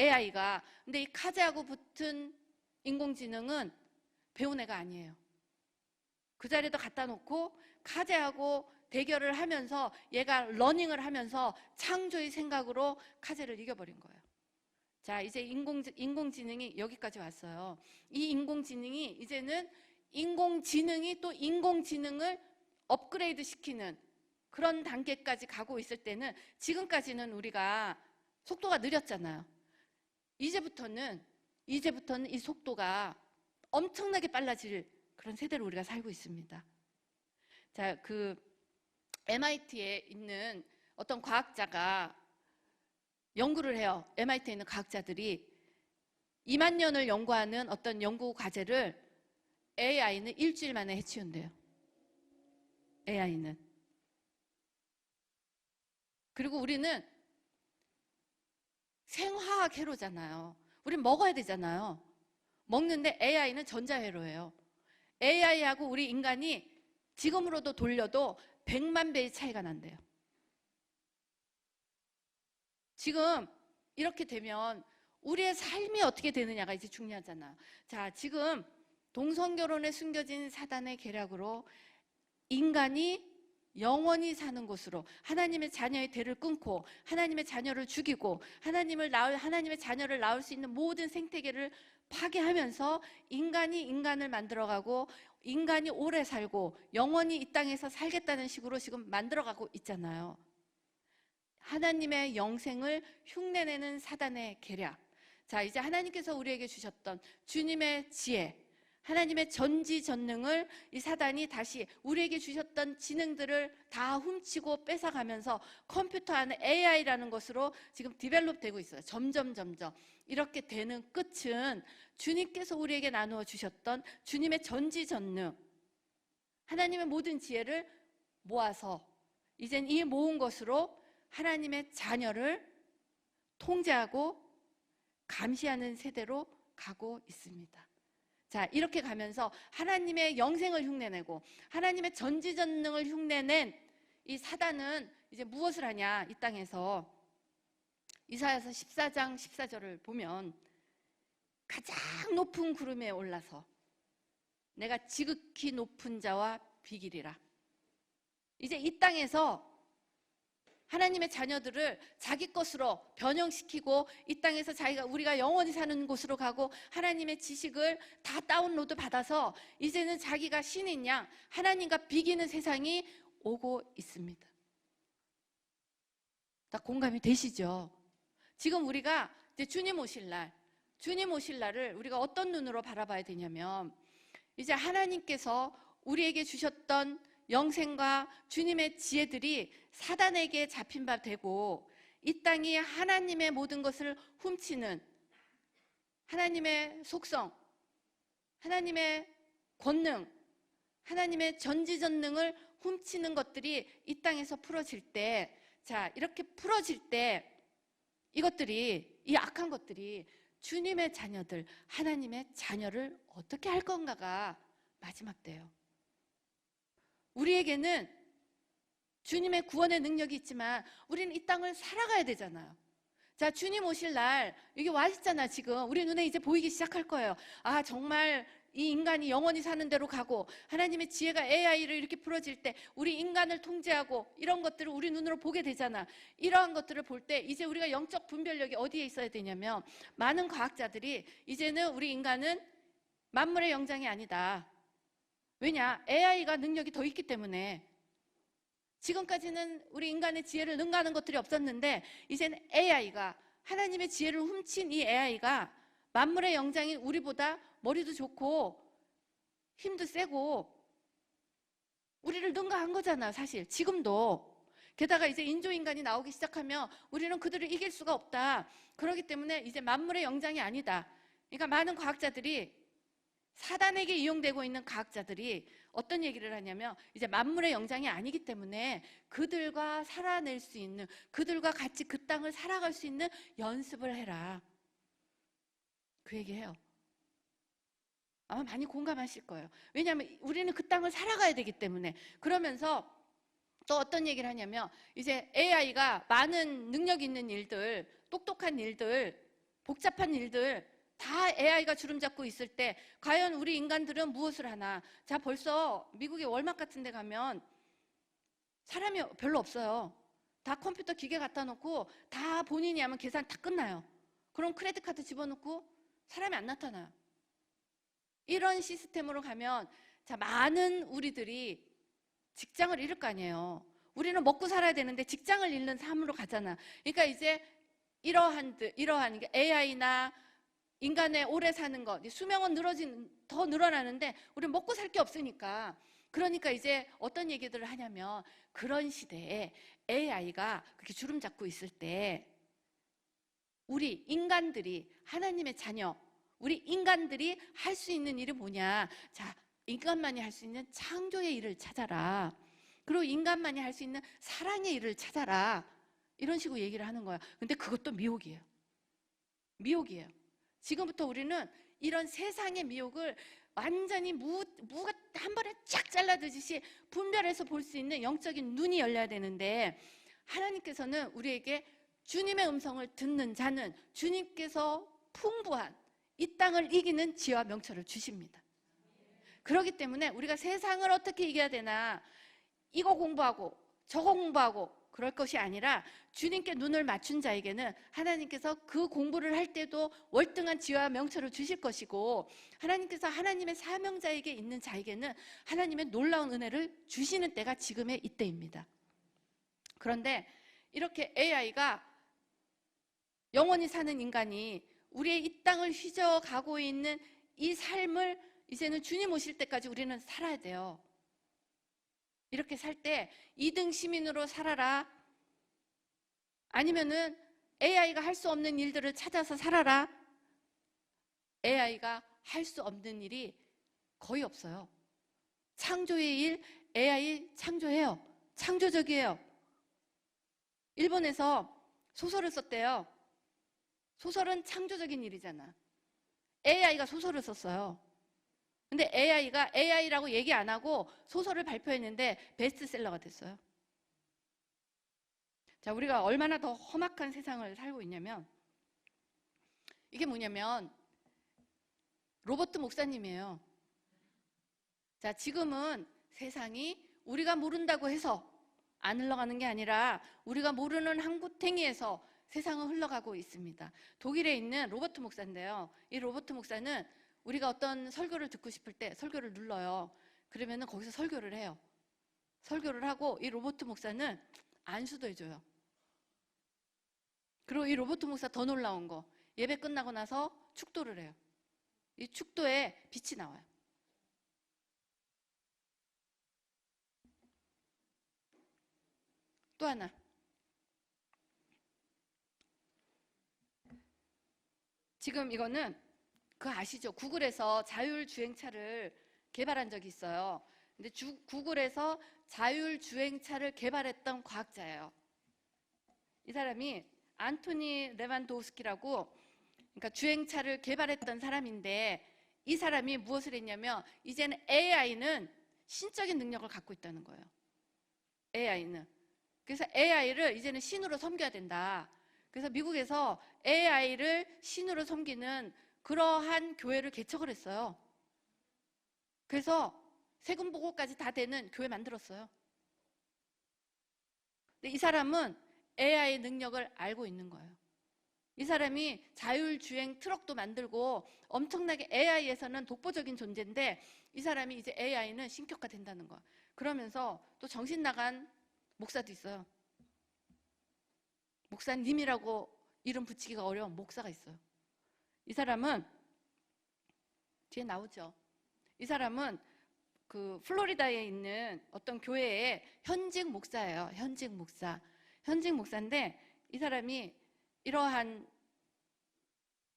AI가. 근데 이 카제하고 붙은 인공지능은 배운 애가 아니에요. 그 자리에다 갖다 놓고 카제하고 대결을 하면서 얘가 러닝을 하면서 창조의 생각으로 카제를 이겨버린 거예요. 자, 이제 인공지능이 여기까지 왔어요. 이 인공지능이 이제는 인공지능이 또 인공지능을 업그레이드 시키는 그런 단계까지 가고 있을 때는 지금까지는 우리가 속도가 느렸잖아요. 이제부터는 이 속도가 엄청나게 빨라질 그런 세대로 우리가 살고 있습니다. 자, MIT에 있는 어떤 과학자가 연구를 해요. MIT에 있는 과학자들이 2만 년을 연구하는 어떤 연구 과제를 AI는 일주일 만에 해치운대요. AI는. 그리고 우리는 생화학 회로잖아요. 우린 먹어야 되잖아요. 먹는데 AI는 전자회로예요. AI하고 우리 인간이 지금으로도 돌려도 100만 배의 차이가 난대요. 지금 이렇게 되면 우리의 삶이 어떻게 되느냐가 이제 중요하잖아요. 자, 지금 동성결혼에 숨겨진 사단의 계략으로 인간이 영원히 사는 곳으로 하나님의 자녀의 대를 끊고 하나님의 자녀를 죽이고 하나님의 자녀를 낳을 수 있는 모든 생태계를 파괴하면서 인간이 인간을 만들어가고 인간이 오래 살고 영원히 이 땅에서 살겠다는 식으로 지금 만들어가고 있잖아요. 하나님의 영생을 흉내내는 사단의 계략. 자, 이제 하나님께서 우리에게 주셨던 주님의 지혜, 하나님의 전지전능을 이 사단이 다시 우리에게 주셨던 지능들을 다 훔치고 뺏어가면서 컴퓨터 안에 AI라는 것으로 지금 디벨롭 되고 있어요. 점점 이렇게 되는 끝은 주님께서 우리에게 나누어 주셨던 주님의 전지전능, 하나님의 모든 지혜를 모아서 이젠 이 모은 것으로 하나님의 자녀를 통제하고 감시하는 세대로 가고 있습니다. 자, 이렇게 가면서 하나님의 영생을 흉내내고 하나님의 전지전능을 흉내낸 이 사단은 이제 무엇을 하냐, 이 땅에서 이사야서 14장 14절을 보면 가장 높은 구름에 올라서 내가 지극히 높은 자와 비기리라. 이제 이 땅에서 하나님의 자녀들을 자기 것으로 변형시키고 이 땅에서 우리가 영원히 사는 곳으로 가고 하나님의 지식을 다 다운로드 받아서 이제는 자기가 신인 양 하나님과 비기는 세상이 오고 있습니다. 다 공감이 되시죠? 지금 우리가 이제 주님 오실 날을 우리가 어떤 눈으로 바라봐야 되냐면 이제 하나님께서 우리에게 주셨던 영생과 주님의 지혜들이 사단에게 잡힌 바 되고 이 땅이 하나님의 모든 것을 훔치는 하나님의 속성, 하나님의 권능, 하나님의 전지전능을 훔치는 것들이 이 땅에서 풀어질 때, 자, 이렇게 풀어질 때 이것들이, 이 악한 것들이 주님의 자녀들, 하나님의 자녀를 어떻게 할 건가가 마지막 때예요. 우리에게는 주님의 구원의 능력이 있지만 우리는 이 땅을 살아가야 되잖아요. 자, 주님 오실 날 이게 와 있잖아. 지금 우리 눈에 이제 보이기 시작할 거예요. 아, 정말 이 인간이 영원히 사는 대로 가고 하나님의 지혜가 AI를 이렇게 풀어질 때 우리 인간을 통제하고 이런 것들을 우리 눈으로 보게 되잖아. 이러한 것들을 볼 때 이제 우리가 영적 분별력이 어디에 있어야 되냐면 많은 과학자들이 이제는 우리 인간은 만물의 영장이 아니다. 왜냐? AI가 능력이 더 있기 때문에. 지금까지는 우리 인간의 지혜를 능가하는 것들이 없었는데 이제는 AI가, 하나님의 지혜를 훔친 이 AI가 만물의 영장인 우리보다 머리도 좋고 힘도 세고 우리를 능가한 거잖아, 사실. 지금도. 게다가 이제 인조인간이 나오기 시작하면 우리는 그들을 이길 수가 없다. 그렇기 때문에 이제 만물의 영장이 아니다. 그러니까 많은 과학자들이, 사단에게 이용되고 있는 과학자들이 어떤 얘기를 하냐면 이제 만물의 영장이 아니기 때문에 그들과 살아낼 수 있는, 그들과 같이 그 땅을 살아갈 수 있는 연습을 해라. 그 얘기해요. 아마 많이 공감하실 거예요. 왜냐하면 우리는 그 땅을 살아가야 되기 때문에. 그러면서 또 어떤 얘기를 하냐면 이제 AI가 많은 능력 있는 일들, 똑똑한 일들, 복잡한 일들 다 AI가 주름잡고 있을 때 과연 우리 인간들은 무엇을 하나? 자, 벌써 미국의 월마트 같은 데 가면 사람이 별로 없어요. 다 컴퓨터 기계 갖다 놓고 다 본인이 하면 계산 다 끝나요. 그럼 크레딧 카드 집어넣고 사람이 안 나타나요. 이런 시스템으로 가면 자, 많은 우리들이 직장을 잃을 거 아니에요. 우리는 먹고 살아야 되는데 직장을 잃는 삶으로 가잖아. 그러니까 이제 이러한 게 AI나 인간의 오래 사는 것, 수명은 더 늘어나는데 우리는 먹고 살 게 없으니까. 그러니까 이제 어떤 얘기들을 하냐면 그런 시대에 AI가 그렇게 주름 잡고 있을 때 우리 인간들이 하나님의 자녀, 우리 인간들이 할 수 있는 일이 뭐냐? 자, 인간만이 할 수 있는 창조의 일을 찾아라. 그리고 인간만이 할 수 있는 사랑의 일을 찾아라. 이런 식으로 얘기를 하는 거야. 근데 그것도 미혹이에요. 미혹이에요. 지금부터 우리는 이런 세상의 미혹을 완전히 무가 한 번에 쫙 잘라드듯이 분별해서 볼 수 있는 영적인 눈이 열려야 되는데, 하나님께서는 우리에게 주님의 음성을 듣는 자는 주님께서 풍부한 이 땅을 이기는 지혜와 명철을 주십니다. 그렇기 때문에 우리가 세상을 어떻게 이겨야 되나, 이거 공부하고 저거 공부하고 그럴 것이 아니라 주님께 눈을 맞춘 자에게는 하나님께서 그 공부를 할 때도 월등한 지혜와 명철을 주실 것이고, 하나님께서 하나님의 사명자에게 있는 자에게는 하나님의 놀라운 은혜를 주시는 때가 지금의 이때입니다. 그런데 이렇게 AI가 영원히 사는 인간이 우리의 이 땅을 휘저어가고 있는 이 삶을 이제는 주님 오실 때까지 우리는 살아야 돼요. 이렇게 살 때 2등 시민으로 살아라, 아니면은 AI가 할 수 없는 일들을 찾아서 살아라. AI가 할 수 없는 일이 거의 없어요. 창조의 일, AI 창조해요. 창조적이에요. 일본에서 소설을 썼대요. 소설은 창조적인 일이잖아. AI가 소설을 썼어요. 근데 AI가 AI라고 얘기 안 하고 소설을 발표했는데 베스트셀러가 됐어요. 자, 우리가 얼마나 더 험악한 세상을 살고 있냐면, 이게 뭐냐면 로버트 목사님이에요. 자, 지금은 세상이 우리가 모른다고 해서 안 흘러가는 게 아니라 우리가 모르는 한 구탱이에서 세상은 흘러가고 있습니다. 독일에 있는 로버트 목사인데요. 이 로버트 목사는 우리가 어떤 설교를 듣고 싶을 때 설교를 눌러요. 그러면은 거기서 설교를 해요. 설교를 하고 이 로버트 목사는 안수도 해줘요. 그리고 이 로버트 목사 더 놀라운 거, 예배 끝나고 나서 축도를 해요. 이 축도에 빛이 나와요. 또 하나, 지금 이거는 그거 아시죠? 구글에서 자율주행차를 개발한 적이 있어요. 근데 구글에서 자율주행차를 개발했던 과학자예요. 이 사람이 안토니 레반도우스키라고, 그러니까 주행차를 개발했던 사람인데, 이 사람이 무엇을 했냐면 이제는 AI는 신적인 능력을 갖고 있다는 거예요. AI는. 그래서 AI를 이제는 신으로 섬겨야 된다. 그래서 미국에서 AI를 신으로 섬기는 그러한 교회를 개척을 했어요. 그래서 세금 보고까지 다 되는 교회 만들었어요. 근데 이 사람은 AI 능력을 알고 있는 거예요. 이 사람이 자율주행 트럭도 만들고 엄청나게 AI에서는 독보적인 존재인데, 이 사람이 이제 AI는 신격화된다는 거야. 그러면서 또 정신 나간 목사도 있어요. 목사님이라고 이름 붙이기가 어려운 목사가 있어요. 이 사람은 뒤에 나오죠. 이 사람은 그 플로리다에 있는 어떤 교회의 현직 목사예요. 현직 목사. 현직 목사인데 이 사람이 이러한,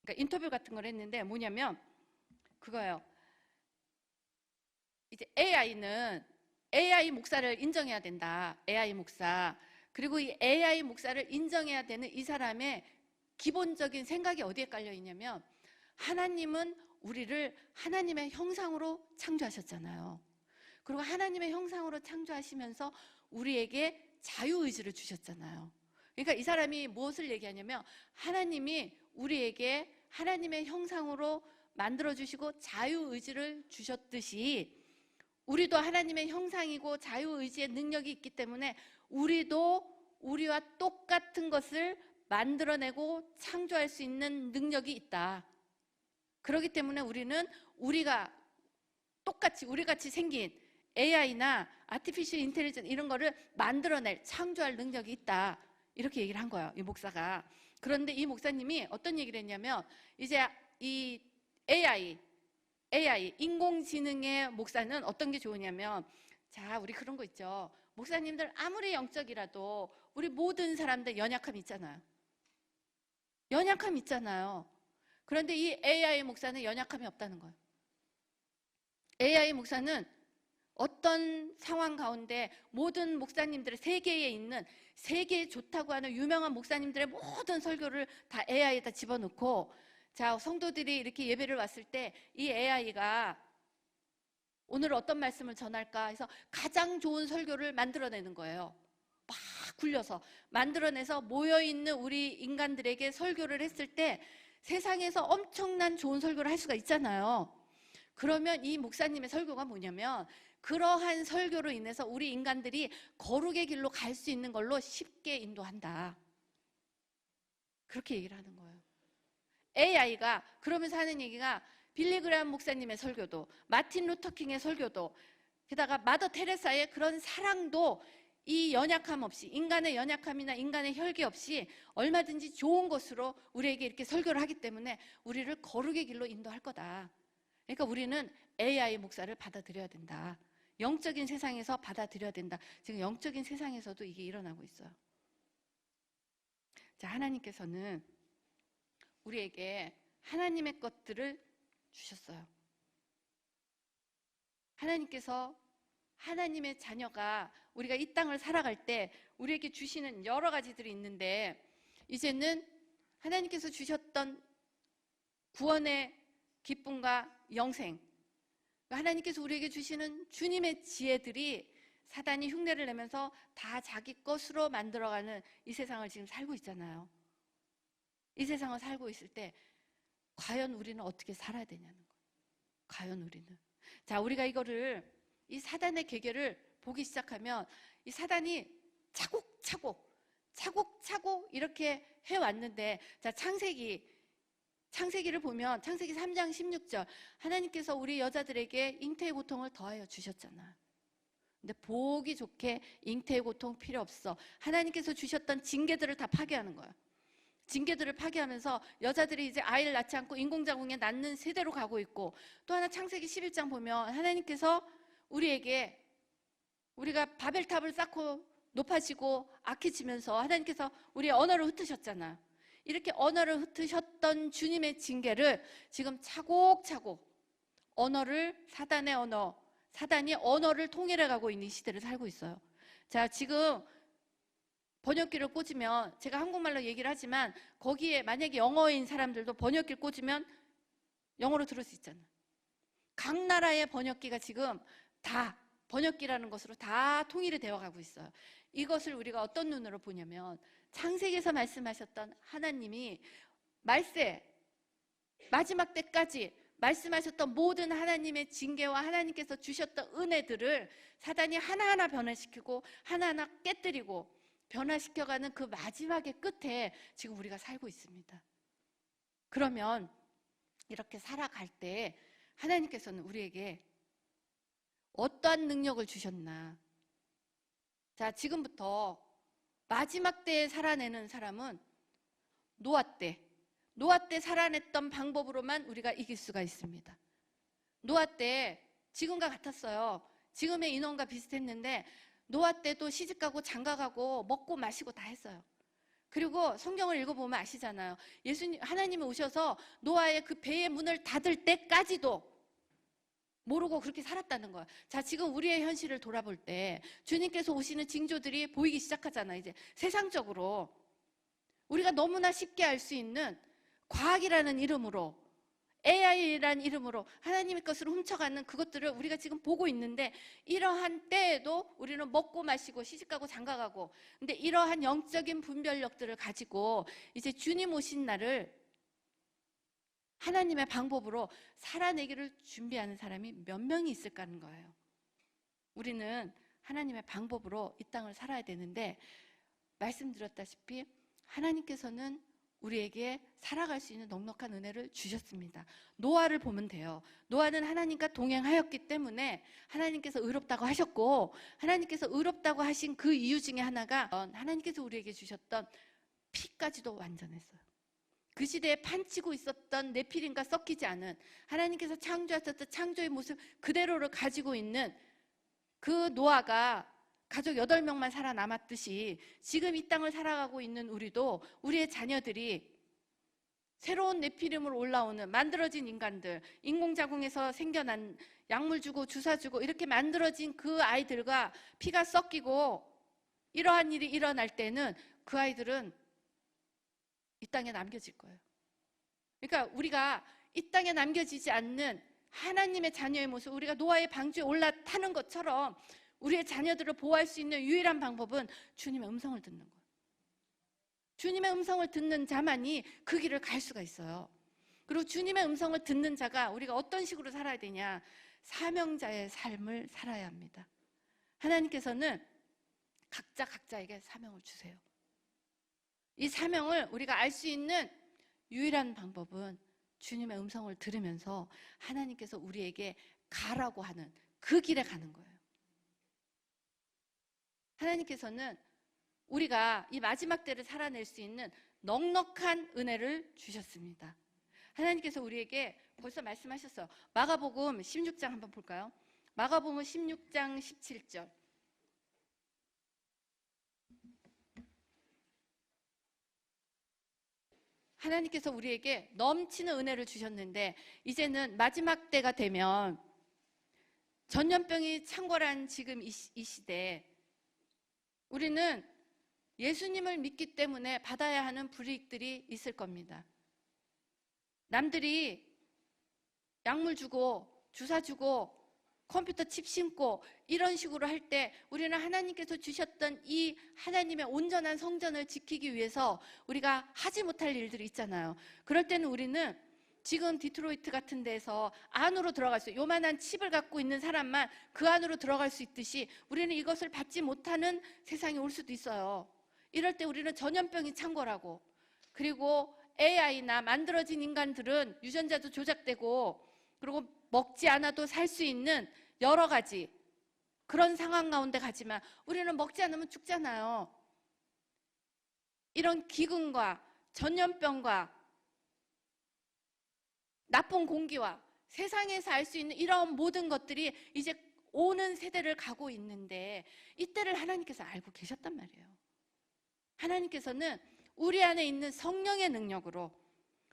그러니까 인터뷰 같은 걸 했는데 뭐냐면 그거예요. 이제 AI는 AI 목사를 인정해야 된다. AI 목사. 그리고 이 AI 목사를 인정해야 되는 이 사람의 기본적인 생각이 어디에 깔려 있냐면, 하나님은 우리를 하나님의 형상으로 창조하셨잖아요. 그리고 하나님의 형상으로 창조하시면서 우리에게 자유의지를 주셨잖아요. 그러니까 이 사람이 무엇을 얘기하냐면, 하나님이 우리에게 하나님의 형상으로 만들어주시고 자유의지를 주셨듯이 우리도 하나님의 형상이고 자유의지의 능력이 있기 때문에 우리도 우리와 똑같은 것을 만들어내고 창조할 수 있는 능력이 있다. 그렇기 때문에 우리는 우리가 똑같이 우리같이 생긴 AI나 아티피셜 인텔리전스 이런 거를 만들어낼 창조할 능력이 있다. 이렇게 얘기를 한 거예요, 이 목사가. 그런데 이 목사님이 어떤 얘기를 했냐면 이제 이 AI 인공지능의 목사는 어떤 게 좋으냐면, 자, 우리 그런 거 있죠. 목사님들 아무리 영적이라도 우리 모든 사람들 연약함 있잖아요. 연약함 있잖아요. 그런데 이 AI 목사는 연약함이 없다는 거예요. AI 목사는 어떤 상황 가운데 모든 목사님들의 세계에 있는, 세계에 좋다고 하는 유명한 목사님들의 모든 설교를 다 AI에다 집어넣고, 자, 성도들이 이렇게 예배를 왔을 때 이 AI가 오늘 어떤 말씀을 전할까 해서 가장 좋은 설교를 만들어내는 거예요. 막 굴려서 만들어내서 모여있는 우리 인간들에게 설교를 했을 때 세상에서 엄청난 좋은 설교를 할 수가 있잖아요. 그러면 이 목사님의 설교가 뭐냐면, 그러한 설교로 인해서 우리 인간들이 거룩의 길로 갈 수 있는 걸로 쉽게 인도한다. 그렇게 얘기를 하는 거예요. AI가 그러면서 하는 얘기가, 빌리 그레이엄 목사님의 설교도, 마틴 루터킹의 설교도, 게다가 마더 테레사의 그런 사랑도 이 연약함 없이, 인간의 연약함이나 인간의 혈기 없이 얼마든지 좋은 것으로 우리에게 이렇게 설교를 하기 때문에 우리를 거룩의 길로 인도할 거다. 그러니까 우리는 AI 목사를 받아들여야 된다. 영적인 세상에서 받아들여야 된다. 지금 영적인 세상에서도 이게 일어나고 있어요. 자, 하나님께서는 우리에게 하나님의 것들을 주셨어요. 하나님께서, 하나님의 자녀가 우리가 이 땅을 살아갈 때 우리에게 주시는 여러 가지들이 있는데, 이제는 하나님께서 주셨던 구원의 기쁨과 영생, 하나님께서 우리에게 주시는 주님의 지혜들이 사단이 흉내를 내면서 다 자기 것으로 만들어가는 이 세상을 지금 살고 있잖아요. 이 세상을 살고 있을 때 과연 우리는 어떻게 살아야 되냐는 거예요. 과연 우리는. 자, 우리가 이거를, 이 사단의 계계를 보기 시작하면 이 사단이 차곡차곡 이렇게 해왔는데, 자, 창세기를 보면 창세기 3장 16절, 하나님께서 우리 여자들에게 잉태의 고통을 더하여 주셨잖아. 근데 보기 좋게 잉태의 고통 필요 없어. 하나님께서 주셨던 징계들을 다 파괴하는 거야. 징계들을 파괴하면서 여자들이 이제 아이를 낳지 않고 인공자궁에 낳는 세대로 가고 있고, 또 하나 창세기 11장 보면 하나님께서 우리에게, 우리가 바벨탑을 쌓고 높아지고 악해지면서 하나님께서 우리의 언어를 흩으셨잖아. 이렇게 언어를 흩으셨던 주님의 징계를 지금 차곡차곡 언어를, 사단이 언어를 통일해 가고 있는 시대를 살고 있어요. 자, 지금 번역기를 꽂으면, 제가 한국말로 얘기를 하지만 거기에 만약에 영어인 사람들도 번역기를 꽂으면 영어로 들을 수 있잖아. 각 나라의 번역기가 지금 다 번역기라는 것으로 다 통일이 되어 가고 있어요. 이것을 우리가 어떤 눈으로 보냐면, 창세기에서 말씀하셨던 하나님이 말세 마지막 때까지 말씀하셨던 모든 하나님의 징계와 하나님께서 주셨던 은혜들을 사단이 하나하나 변화시키고 하나하나 깨뜨리고 변화시켜가는 그 마지막의 끝에 지금 우리가 살고 있습니다. 그러면 이렇게 살아갈 때 하나님께서는 우리에게 어떠한 능력을 주셨나? 자, 지금부터 마지막 때에 살아내는 사람은 노아 때 살아냈던 방법으로만 우리가 이길 수가 있습니다. 노아 때 지금과 같았어요. 지금의 인원과 비슷했는데 노아 때도 시집가고 장가가고 먹고 마시고 다 했어요. 그리고 성경을 읽어보면 아시잖아요. 하나님이 오셔서 노아의 그 배의 문을 닫을 때까지도 모르고 그렇게 살았다는 거야. 자, 지금 우리의 현실을 돌아볼 때 주님께서 오시는 징조들이 보이기 시작하잖아. 이제 세상적으로 우리가 너무나 쉽게 알 수 있는 과학이라는 이름으로, AI라는 이름으로 하나님의 것을 훔쳐가는 그것들을 우리가 지금 보고 있는데, 이러한 때에도 우리는 먹고 마시고 시집가고 장가가고, 근데 이러한 영적인 분별력들을 가지고 이제 주님 오신 날을 하나님의 방법으로 살아내기를 준비하는 사람이 몇 명이 있을까 하는 거예요. 우리는 하나님의 방법으로 이 땅을 살아야 되는데, 말씀드렸다시피 하나님께서는 우리에게 살아갈 수 있는 넉넉한 은혜를 주셨습니다. 노아를 보면 돼요. 노아는 하나님과 동행하였기 때문에 하나님께서 의롭다고 하셨고, 하나님께서 의롭다고 하신 그 이유 중에 하나가 하나님께서 우리에게 주셨던 피까지도 완전했어요. 그 시대에 판치고 있었던 네피림과 섞이지 않은, 하나님께서 창조하셨던 창조의 모습 그대로를 가지고 있는 그 노아가 가족 8명만 살아남았듯이 지금 이 땅을 살아가고 있는 우리도, 우리의 자녀들이 새로운 네피림으로 올라오는 만들어진 인간들, 인공자궁에서 생겨난, 약물 주고 주사 주고 이렇게 만들어진 그 아이들과 피가 섞이고 이러한 일이 일어날 때는 그 아이들은 이 땅에 남겨질 거예요. 그러니까 우리가 이 땅에 남겨지지 않는 하나님의 자녀의 모습, 우리가 노아의 방주에 올라타는 것처럼 우리의 자녀들을 보호할 수 있는 유일한 방법은 주님의 음성을 듣는 거예요. 주님의 음성을 듣는 자만이 그 길을 갈 수가 있어요. 그리고 주님의 음성을 듣는 자가 우리가 어떤 식으로 살아야 되냐? 사명자의 삶을 살아야 합니다. 하나님께서는 각자에게 사명을 주세요. 이 사명을 우리가 알 수 있는 유일한 방법은 주님의 음성을 들으면서 하나님께서 우리에게 가라고 하는 그 길에 가는 거예요. 하나님께서는 우리가 이 마지막 때를 살아낼 수 있는 넉넉한 은혜를 주셨습니다. 하나님께서 우리에게 벌써 말씀하셨어요. 마가복음 16장 한번 볼까요? 마가복음 16장 17절. 하나님께서 우리에게 넘치는 은혜를 주셨는데, 이제는 마지막 때가 되면 전염병이 창궐한 지금 이 시대에 우리는 예수님을 믿기 때문에 받아야 하는 불이익들이 있을 겁니다. 남들이 약물 주고 주사 주고 컴퓨터 칩 심고 이런 식으로 할 때 우리는 하나님께서 주셨던 이 하나님의 온전한 성전을 지키기 위해서 우리가 하지 못할 일들이 있잖아요. 그럴 때는 우리는 지금 디트로이트 같은 데서 안으로 들어갈 수, 요만한 칩을 갖고 있는 사람만 그 안으로 들어갈 수 있듯이 우리는 이것을 받지 못하는 세상이 올 수도 있어요. 이럴 때 우리는 전염병이 창궐하고, 그리고 AI나 만들어진 인간들은 유전자도 조작되고, 그리고 먹지 않아도 살 수 있는 여러 가지 그런 상황 가운데 가지만 우리는 먹지 않으면 죽잖아요. 이런 기근과 전염병과 나쁜 공기와 세상에서 알 수 있는 이런 모든 것들이 이제 오는 세대를 가고 있는데, 이때를 하나님께서 알고 계셨단 말이에요. 하나님께서는 우리 안에 있는 성령의 능력으로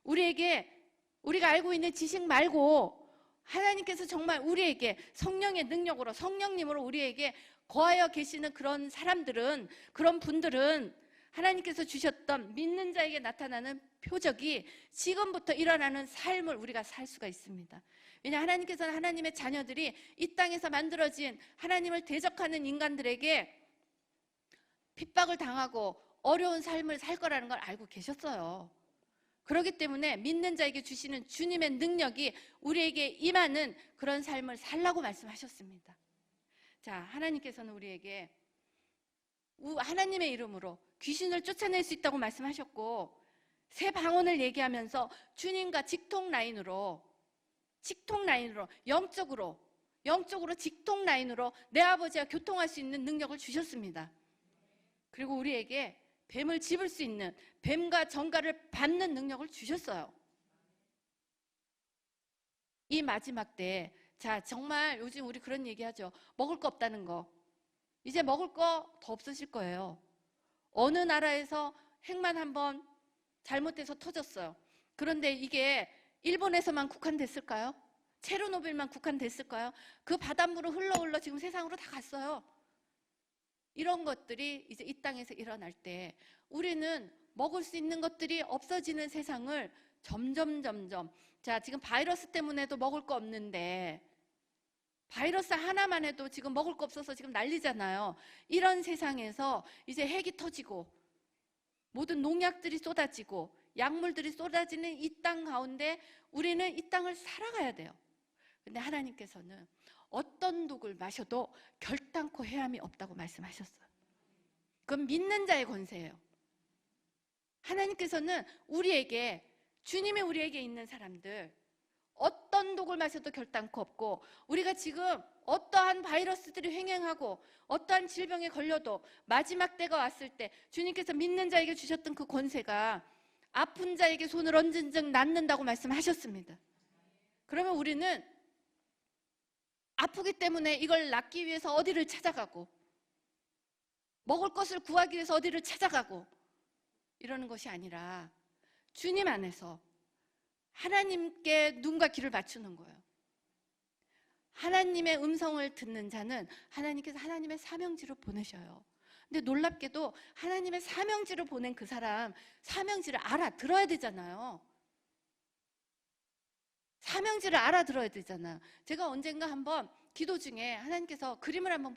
우리가 알고 있는 지식 말고 하나님께서 정말 우리에게 성령의 능력으로, 성령님으로 우리에게 거하여 계시는 그런 사람들은, 그런 분들은 하나님께서 주셨던 믿는 자에게 나타나는 표적이 지금부터 일어나는 삶을 우리가 살 수가 있습니다. 왜냐, 하나님께서는 하나님의 자녀들이 이 땅에서 만들어진 하나님을 대적하는 인간들에게 핍박을 당하고 어려운 삶을 살 거라는 걸 알고 계셨어요. 그렇기 때문에 믿는 자에게 주시는 주님의 능력이 우리에게 임하는 그런 삶을 살라고 말씀하셨습니다. 자, 하나님께서는 우리에게 하나님의 이름으로 귀신을 쫓아낼 수 있다고 말씀하셨고, 새 방언을 얘기하면서 주님과 직통 라인으로 영적으로 직통 라인으로 내 아버지와 교통할 수 있는 능력을 주셨습니다. 그리고 우리에게 뱀을 집을 수 있는, 뱀과 정갈을 받는 능력을 주셨어요. 이 마지막 때, 자, 정말 요즘 우리 그런 얘기하죠. 먹을 거 없다는 거. 이제 먹을 거 더 없으실 거예요. 어느 나라에서 핵만 한번 잘못돼서 터졌어요. 그런데 이게 일본에서만 국한됐을까요? 체르노빌만 국한됐을까요? 그 바닷물을 흘러 지금 세상으로 다 갔어요. 이런 것들이 이제 이 땅에서 일어날 때 우리는 먹을 수 있는 것들이 없어지는 세상을 점점, 자, 지금 바이러스 때문에도 먹을 거 없는데, 바이러스 하나만 해도 지금 먹을 거 없어서 지금 난리잖아요. 이런 세상에서 이제 핵이 터지고 모든 농약들이 쏟아지고 약물들이 쏟아지는 이 땅 가운데 우리는 이 땅을 살아가야 돼요. 근데 하나님께서는 어떤 독을 마셔도 결단코 해함이 없다고 말씀하셨어요. 그건 믿는 자의 권세예요. 하나님께서는 우리에게, 주님이 우리에게 있는 사람들, 어떤 독을 마셔도 결단코 없고, 우리가 지금 어떠한 바이러스들이 횡행하고 어떠한 질병에 걸려도 마지막 때가 왔을 때 주님께서 믿는 자에게 주셨던 그 권세가 아픈 자에게 손을 얹은 즉 낫는다고 말씀하셨습니다. 그러면 우리는 아프기 때문에 이걸 낫기 위해서 어디를 찾아가고, 먹을 것을 구하기 위해서 어디를 찾아가고 이러는 것이 아니라 주님 안에서 하나님께 눈과 귀를 맞추는 거예요. 하나님의 음성을 듣는 자는 하나님께서 하나님의 사명지로 보내셔요. 근데 놀랍게도 하나님의 사명지로 보낸 그 사람, 사명지를 알아들어야 되잖아요. 사명지를 알아들어야 되잖아. 제가 언젠가 한번 기도 중에 하나님께서 그림을 한번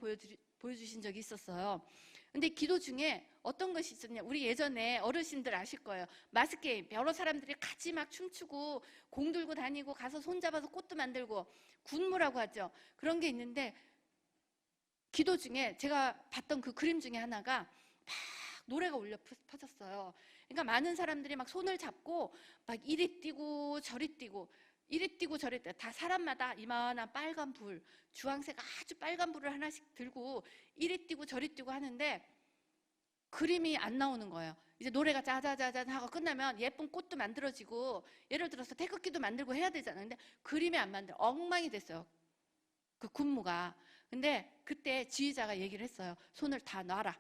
보여주신 적이 있었어요. 근데 기도 중에 어떤 것이 있었냐, 우리 예전에 어르신들 아실 거예요. 마스게임, 여러 사람들이 같이 막 춤추고 공 들고 다니고 가서 손잡아서 꽃도 만들고 군무라고 하죠. 그런 게 있는데 기도 중에 제가 봤던 그 그림 중에 하나가 막 노래가 울려 퍼졌어요. 그러니까 많은 사람들이 막 손을 잡고 막 이리 뛰고 저리 뛰고, 이리 뛰고 저리 뛰고, 다 사람마다 이만한 빨간 불, 주황색 아주 빨간 불을 하나씩 들고 이리 뛰고 저리 뛰고 하는데 그림이 안 나오는 거예요. 이제 노래가 짜자자잔 하고 끝나면 예쁜 꽃도 만들어지고, 예를 들어서 태극기도 만들고 해야 되잖아요. 근데 그림이 안 만들어, 엉망이 됐어요, 그 군무가. 근데 그때 지휘자가 얘기를 했어요. 손을 다 놔라.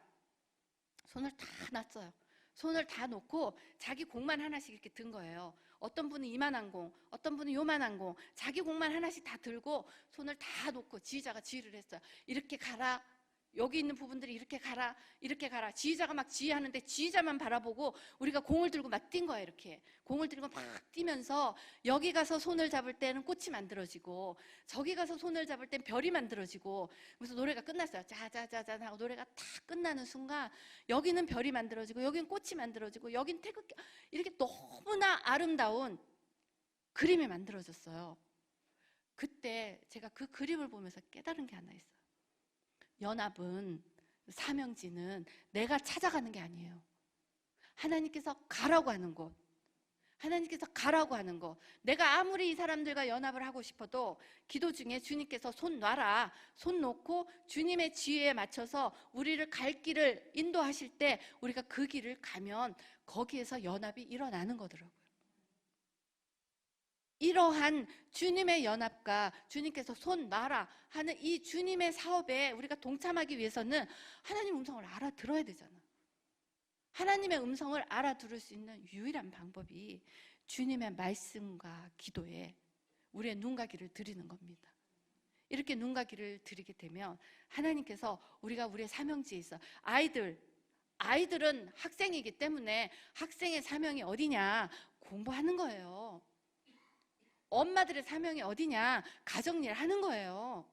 손을 다 놨어요. 손을 다 놓고 자기 공만 하나씩 이렇게 든 거예요. 어떤 분은 이만한 공, 어떤 분은 요만한 공, 자기 공만 하나씩 다 들고 손을 다 놓고 지휘자가 지휘를 했어요. 이렇게 가라, 여기 있는 부분들이 이렇게 가라, 이렇게 가라. 지휘자가 막 지휘하는데 지휘자만 바라보고 우리가 공을 들고 막 뛴 거예요. 이렇게 공을 들고 막 뛰면서 여기 가서 손을 잡을 때는 꽃이 만들어지고 저기 가서 손을 잡을 땐 별이 만들어지고, 그래서 노래가 끝났어요. 짜자자잔 하고 노래가 다 끝나는 순간 여기는 별이 만들어지고 여기는 꽃이 만들어지고 여긴 태극기, 이렇게 너무나 아름다운 그림이 만들어졌어요. 그때 제가 그 그림을 보면서 깨달은 게 하나 있어요. 연합은, 사명지는 내가 찾아가는 게 아니에요. 하나님께서 가라고 하는 곳, 하나님께서 가라고 하는 것. 내가 아무리 이 사람들과 연합을 하고 싶어도 기도 중에 주님께서 손 놔라, 손 놓고 주님의 지혜에 맞춰서 우리를 갈 길을 인도하실 때 우리가 그 길을 가면 거기에서 연합이 일어나는 거더라고요. 이러한 주님의 연합과 주님께서 손 놔라 하는 이 주님의 사업에 우리가 동참하기 위해서는 하나님 음성을 알아들어야 되잖아. 하나님의 음성을 알아들을 수 있는 유일한 방법이 주님의 말씀과 기도에 우리의 눈과 귀를 들이는 겁니다. 이렇게 눈과 귀를 들이게 되면 하나님께서 우리가 우리의 사명지에 있어, 아이들은 학생이기 때문에 학생의 사명이 어디냐? 공부하는 거예요. 엄마들의 사명이 어디냐? 가정일 하는 거예요.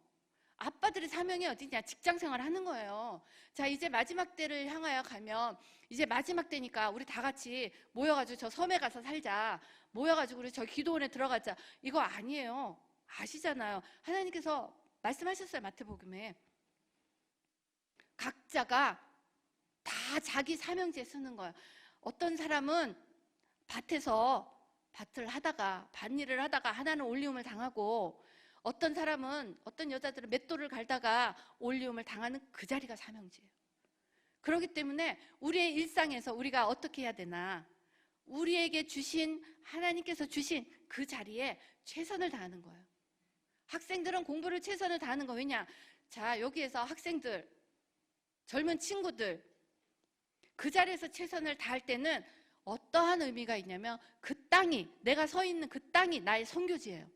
아빠들의 사명이 어디냐? 직장생활 하는 거예요. 자, 이제 마지막 때를 향하여 가면, 이제 마지막 때니까 우리 다 같이 모여가지고 저 섬에 가서 살자, 모여가지고 우리 저 기도원에 들어가자, 이거 아니에요. 아시잖아요. 하나님께서 말씀하셨어요. 마태복음에 각자가 다 자기 사명지에 쓰는 거예요. 어떤 사람은 밭에서 밭을 하다가, 밭일을 하다가 하나는 올리움을 당하고, 어떤 사람은, 어떤 여자들은 맷돌을 갈다가 올리움을 당하는 그 자리가 사명지예요. 그렇기 때문에 우리의 일상에서 우리가 어떻게 해야 되나? 우리에게 주신, 하나님께서 주신 그 자리에 최선을 다하는 거예요. 학생들은 공부를 최선을 다하는 거. 왜냐? 자, 여기에서 학생들, 젊은 친구들, 그 자리에서 최선을 다할 때는 어떠한 의미가 있냐면, 그 땅이, 내가 서 있는 그 땅이 나의 선교지예요.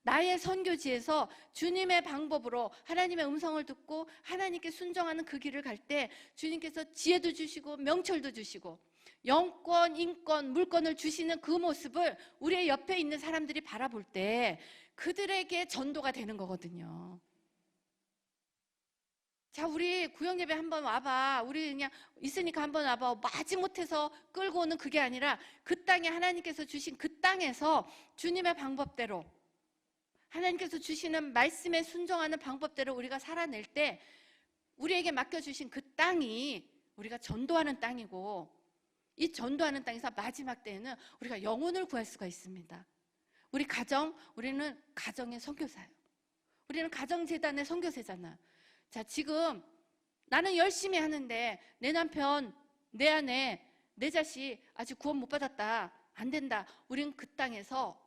나의 선교지에서 주님의 방법으로 하나님의 음성을 듣고 하나님께 순종하는 그 길을 갈 때 주님께서 지혜도 주시고 명철도 주시고 영권, 인권, 물권을 주시는 그 모습을 우리의 옆에 있는 사람들이 바라볼 때 그들에게 전도가 되는 거거든요. 자, 우리 구역예배 한번 와봐. 우리 그냥 있으니까 한번 와봐. 마지못해서 끌고 오는 그게 아니라 그 땅에 하나님께서 주신 그 땅에서 주님의 방법대로, 하나님께서 주시는 말씀에 순종하는 방법대로 우리가 살아낼 때 우리에게 맡겨주신 그 땅이 우리가 전도하는 땅이고, 이 전도하는 땅에서 마지막 때에는 우리가 영혼을 구할 수가 있습니다. 우리 가정, 우리는 가정의 선교사예요. 우리는 가정재단의 선교사잖아요. 자, 지금 나는 열심히 하는데 내 남편, 내 아내, 내 자식 아직 구원 못 받았다. 안 된다. 우린 그 땅에서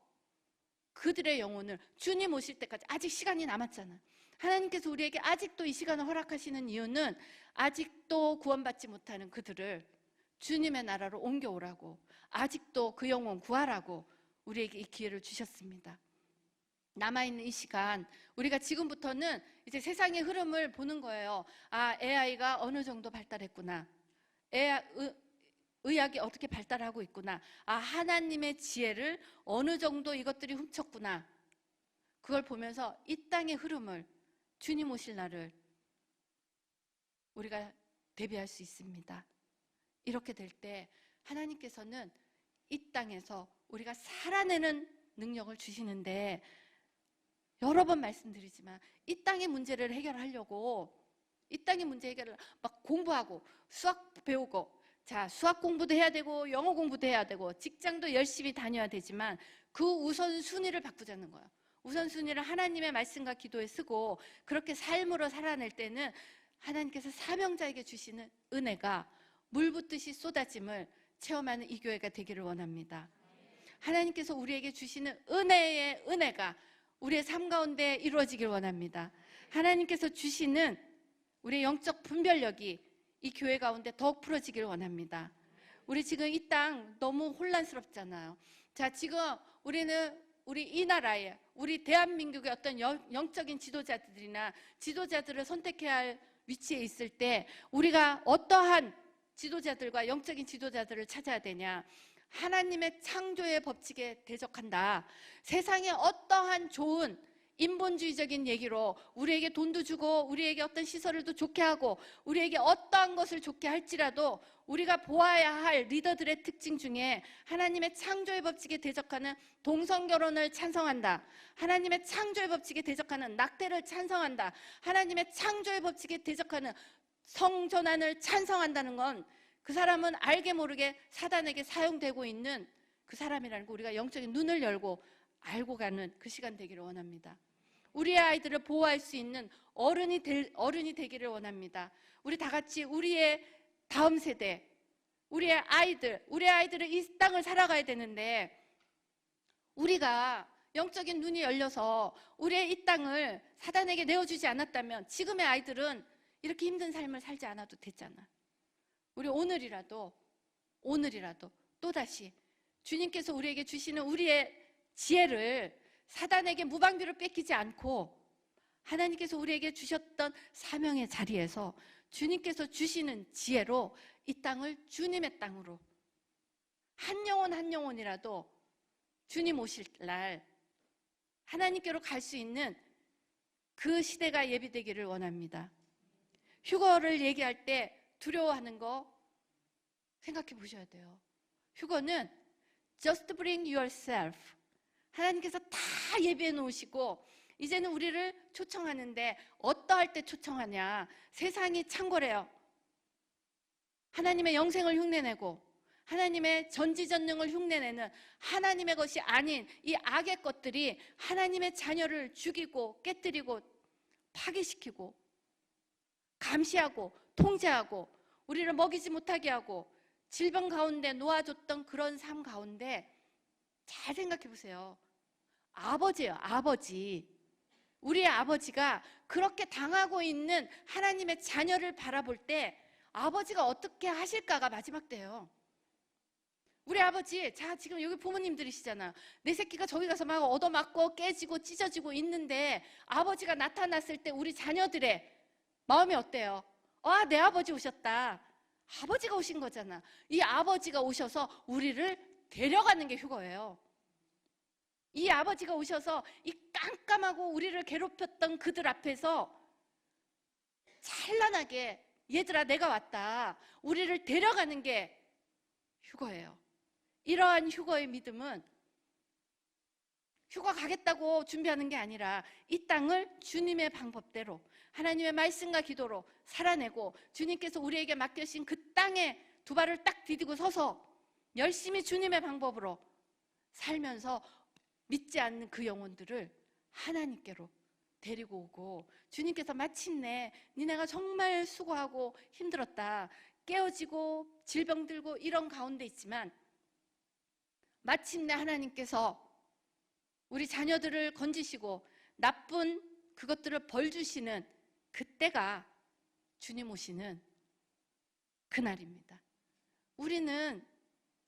그들의 영혼을 주님 오실 때까지 아직 시간이 남았잖아요. 하나님께서 우리에게 아직도 이 시간을 허락하시는 이유는 아직도 구원받지 못하는 그들을 주님의 나라로 옮겨오라고, 아직도 그 영혼 구하라고 우리에게 이 기회를 주셨습니다. 남아있는 이 시간, 우리가 지금부터는 이제 세상의 흐름을 보는 거예요. 아, AI가 어느 정도 발달했구나. 의학이 어떻게 발달하고 있구나. 아, 하나님의 지혜를 어느 정도 이것들이 훔쳤구나. 그걸 보면서 이 땅의 흐름을, 주님 오실 날을 우리가 대비할 수 있습니다. 이렇게 될 때 하나님께서는 이 땅에서 우리가 살아내는 능력을 주시는데, 여러 번 말씀드리지만 이 땅의 문제를 해결하려고, 이 땅의 문제 해결을 막 공부하고 수학 배우고, 자, 수학 공부도 해야 되고 영어 공부도 해야 되고 직장도 열심히 다녀야 되지만 그 우선순위를 바꾸자는 거예요. 우선순위를 하나님의 말씀과 기도에 쓰고 그렇게 삶으로 살아낼 때는 하나님께서 사명자에게 주시는 은혜가 물 붓듯이 쏟아짐을 체험하는 이 교회가 되기를 원합니다. 하나님께서 우리에게 주시는 은혜의 은혜가 우리의 삶 가운데 이루어지길 원합니다. 하나님께서 주시는 우리의 영적 분별력이 이 교회 가운데 더욱 풀어지길 원합니다. 우리 지금 이 땅 너무 혼란스럽잖아요. 자, 지금 우리는 우리 이 나라에, 우리 대한민국의 어떤 영적인 지도자들이나 지도자들을 선택해야 할 위치에 있을 때 우리가 어떠한 지도자들과 영적인 지도자들을 찾아야 되냐? 하나님의 창조의 법칙에 대적한다. 세상에 어떠한 좋은 인본주의적인 얘기로 우리에게 돈도 주고 우리에게 어떤 시설을도 좋게 하고 우리에게 어떠한 것을 좋게 할지라도 우리가 보아야 할 리더들의 특징 중에 하나님의 창조의 법칙에 대적하는 동성결혼을 찬성한다. 하나님의 창조의 법칙에 대적하는 낙태를 찬성한다. 하나님의 창조의 법칙에 대적하는 성전환을 찬성한다는 건 그 사람은 알게 모르게 사단에게 사용되고 있는 그 사람이라는 거 우리가 영적인 눈을 열고 알고 가는 그 시간 되기를 원합니다. 우리의 아이들을 보호할 수 있는 어른이 되기를 원합니다. 우리 다 같이 우리의 다음 세대, 우리의 아이들은 이 땅을 살아가야 되는데 우리가 영적인 눈이 열려서 우리의 이 땅을 사단에게 내어주지 않았다면 지금의 아이들은 이렇게 힘든 삶을 살지 않아도 됐잖아. 우리 오늘이라도 또다시 주님께서 우리에게 주시는 우리의 지혜를 사단에게 무방비로 뺏기지 않고 하나님께서 우리에게 주셨던 사명의 자리에서 주님께서 주시는 지혜로 이 땅을 주님의 땅으로 한 영혼 한 영혼이라도 주님 오실 날 하나님께로 갈 수 있는 그 시대가 예비되기를 원합니다. 휴거를 얘기할 때 두려워하는 거 생각해 보셔야 돼요. 휴거는 just bring yourself. 하나님께서 다 예비해 놓으시고 이제는 우리를 초청하는데 어떠할 때 초청하냐? 세상이 창궐해요. 하나님의 영생을 흉내내고 하나님의 전지전능을 흉내내는 하나님의 것이 아닌 이 악의 것들이 하나님의 자녀를 죽이고 깨뜨리고 파괴시키고 감시하고 통제하고 우리를 먹이지 못하게 하고 질병 가운데 놓아줬던 그런 삶 가운데 잘 생각해 보세요. 아버지예요, 아버지. 우리의 아버지가 그렇게 당하고 있는 하나님의 자녀를 바라볼 때 아버지가 어떻게 하실까가 마지막 때예요. 우리 아버지, 자, 지금 여기 부모님들이시잖아. 내 새끼가 저기 가서 막 얻어맞고 깨지고 찢어지고 있는데 아버지가 나타났을 때 우리 자녀들의 마음이 어때요? 아, 내 아버지 오셨다. 아버지가 오신 거잖아. 이 아버지가 오셔서 우리를 데려가는 게 휴거예요. 이 아버지가 오셔서 이 깜깜하고 우리를 괴롭혔던 그들 앞에서 찬란하게 얘들아 내가 왔다. 우리를 데려가는 게 휴거예요. 이러한 휴거의 믿음은 휴가 가겠다고 준비하는 게 아니라 이 땅을 주님의 방법대로 하나님의 말씀과 기도로 살아내고 주님께서 우리에게 맡겨주신 그 땅에 두 발을 딱 디디고 서서 열심히 주님의 방법으로 살면서 믿지 않는 그 영혼들을 하나님께로 데리고 오고, 주님께서 마침내 니네가 정말 수고하고 힘들었다, 깨어지고 질병 들고 이런 가운데 있지만 마침내 하나님께서 우리 자녀들을 건지시고 나쁜 그것들을 벌 주시는 그때가 주님 오시는 그날입니다. 우리는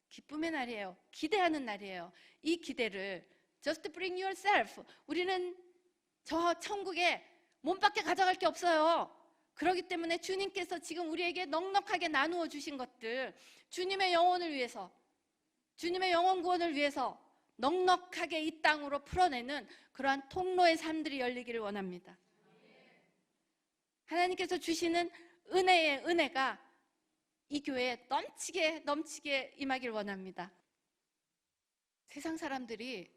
기쁨의 날이에요. 기대하는 날이에요. 이 기대를 just bring yourself, 우리는 저 천국에 몸밖에 가져갈 게 없어요. 그렇기 때문에 주님께서 지금 우리에게 넉넉하게 나누어 주신 것들, 주님의 영혼을 위해서, 주님의 영혼 구원을 위해서 넉넉하게 이 땅으로 풀어내는 그러한 통로의 삶들이 열리기를 원합니다. 하나님께서 주시는 은혜의 은혜가 이 교회에 넘치게 임하길 원합니다. 세상 사람들이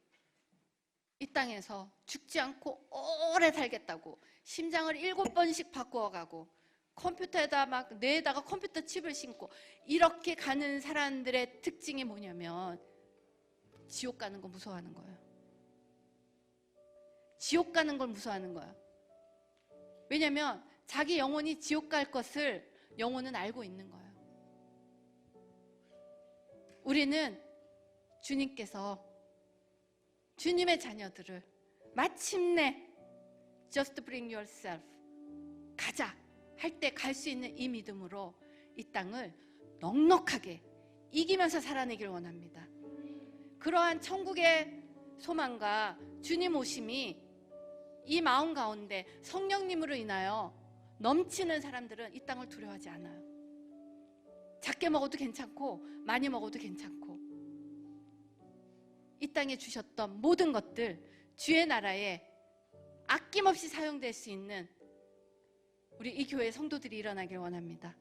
이 땅에서 죽지 않고 오래 살겠다고 심장을 7번씩 바꾸어가고 컴퓨터에다 막 뇌에다가 컴퓨터 칩을 심고 이렇게 가는 사람들의 특징이 뭐냐면 지옥 가는 거 무서워하는 거예요. 지옥 가는 걸 무서워하는 거예요. 왜냐하면 자기 영혼이 지옥 갈 것을 영혼은 알고 있는 거예요. 우리는 주님께서 주님의 자녀들을 마침내 just bring yourself, 가자 할 때 갈 수 있는 이 믿음으로 이 땅을 넉넉하게 이기면서 살아내길 원합니다. 그러한 천국의 소망과 주님 오심이 이 마음 가운데 성령님으로 인하여 넘치는 사람들은 이 땅을 두려워하지 않아요. 작게 먹어도 괜찮고 많이 먹어도 괜찮고, 이 땅에 주셨던 모든 것들 주의 나라에 아낌없이 사용될 수 있는 우리 이 교회 성도들이 일어나길 원합니다.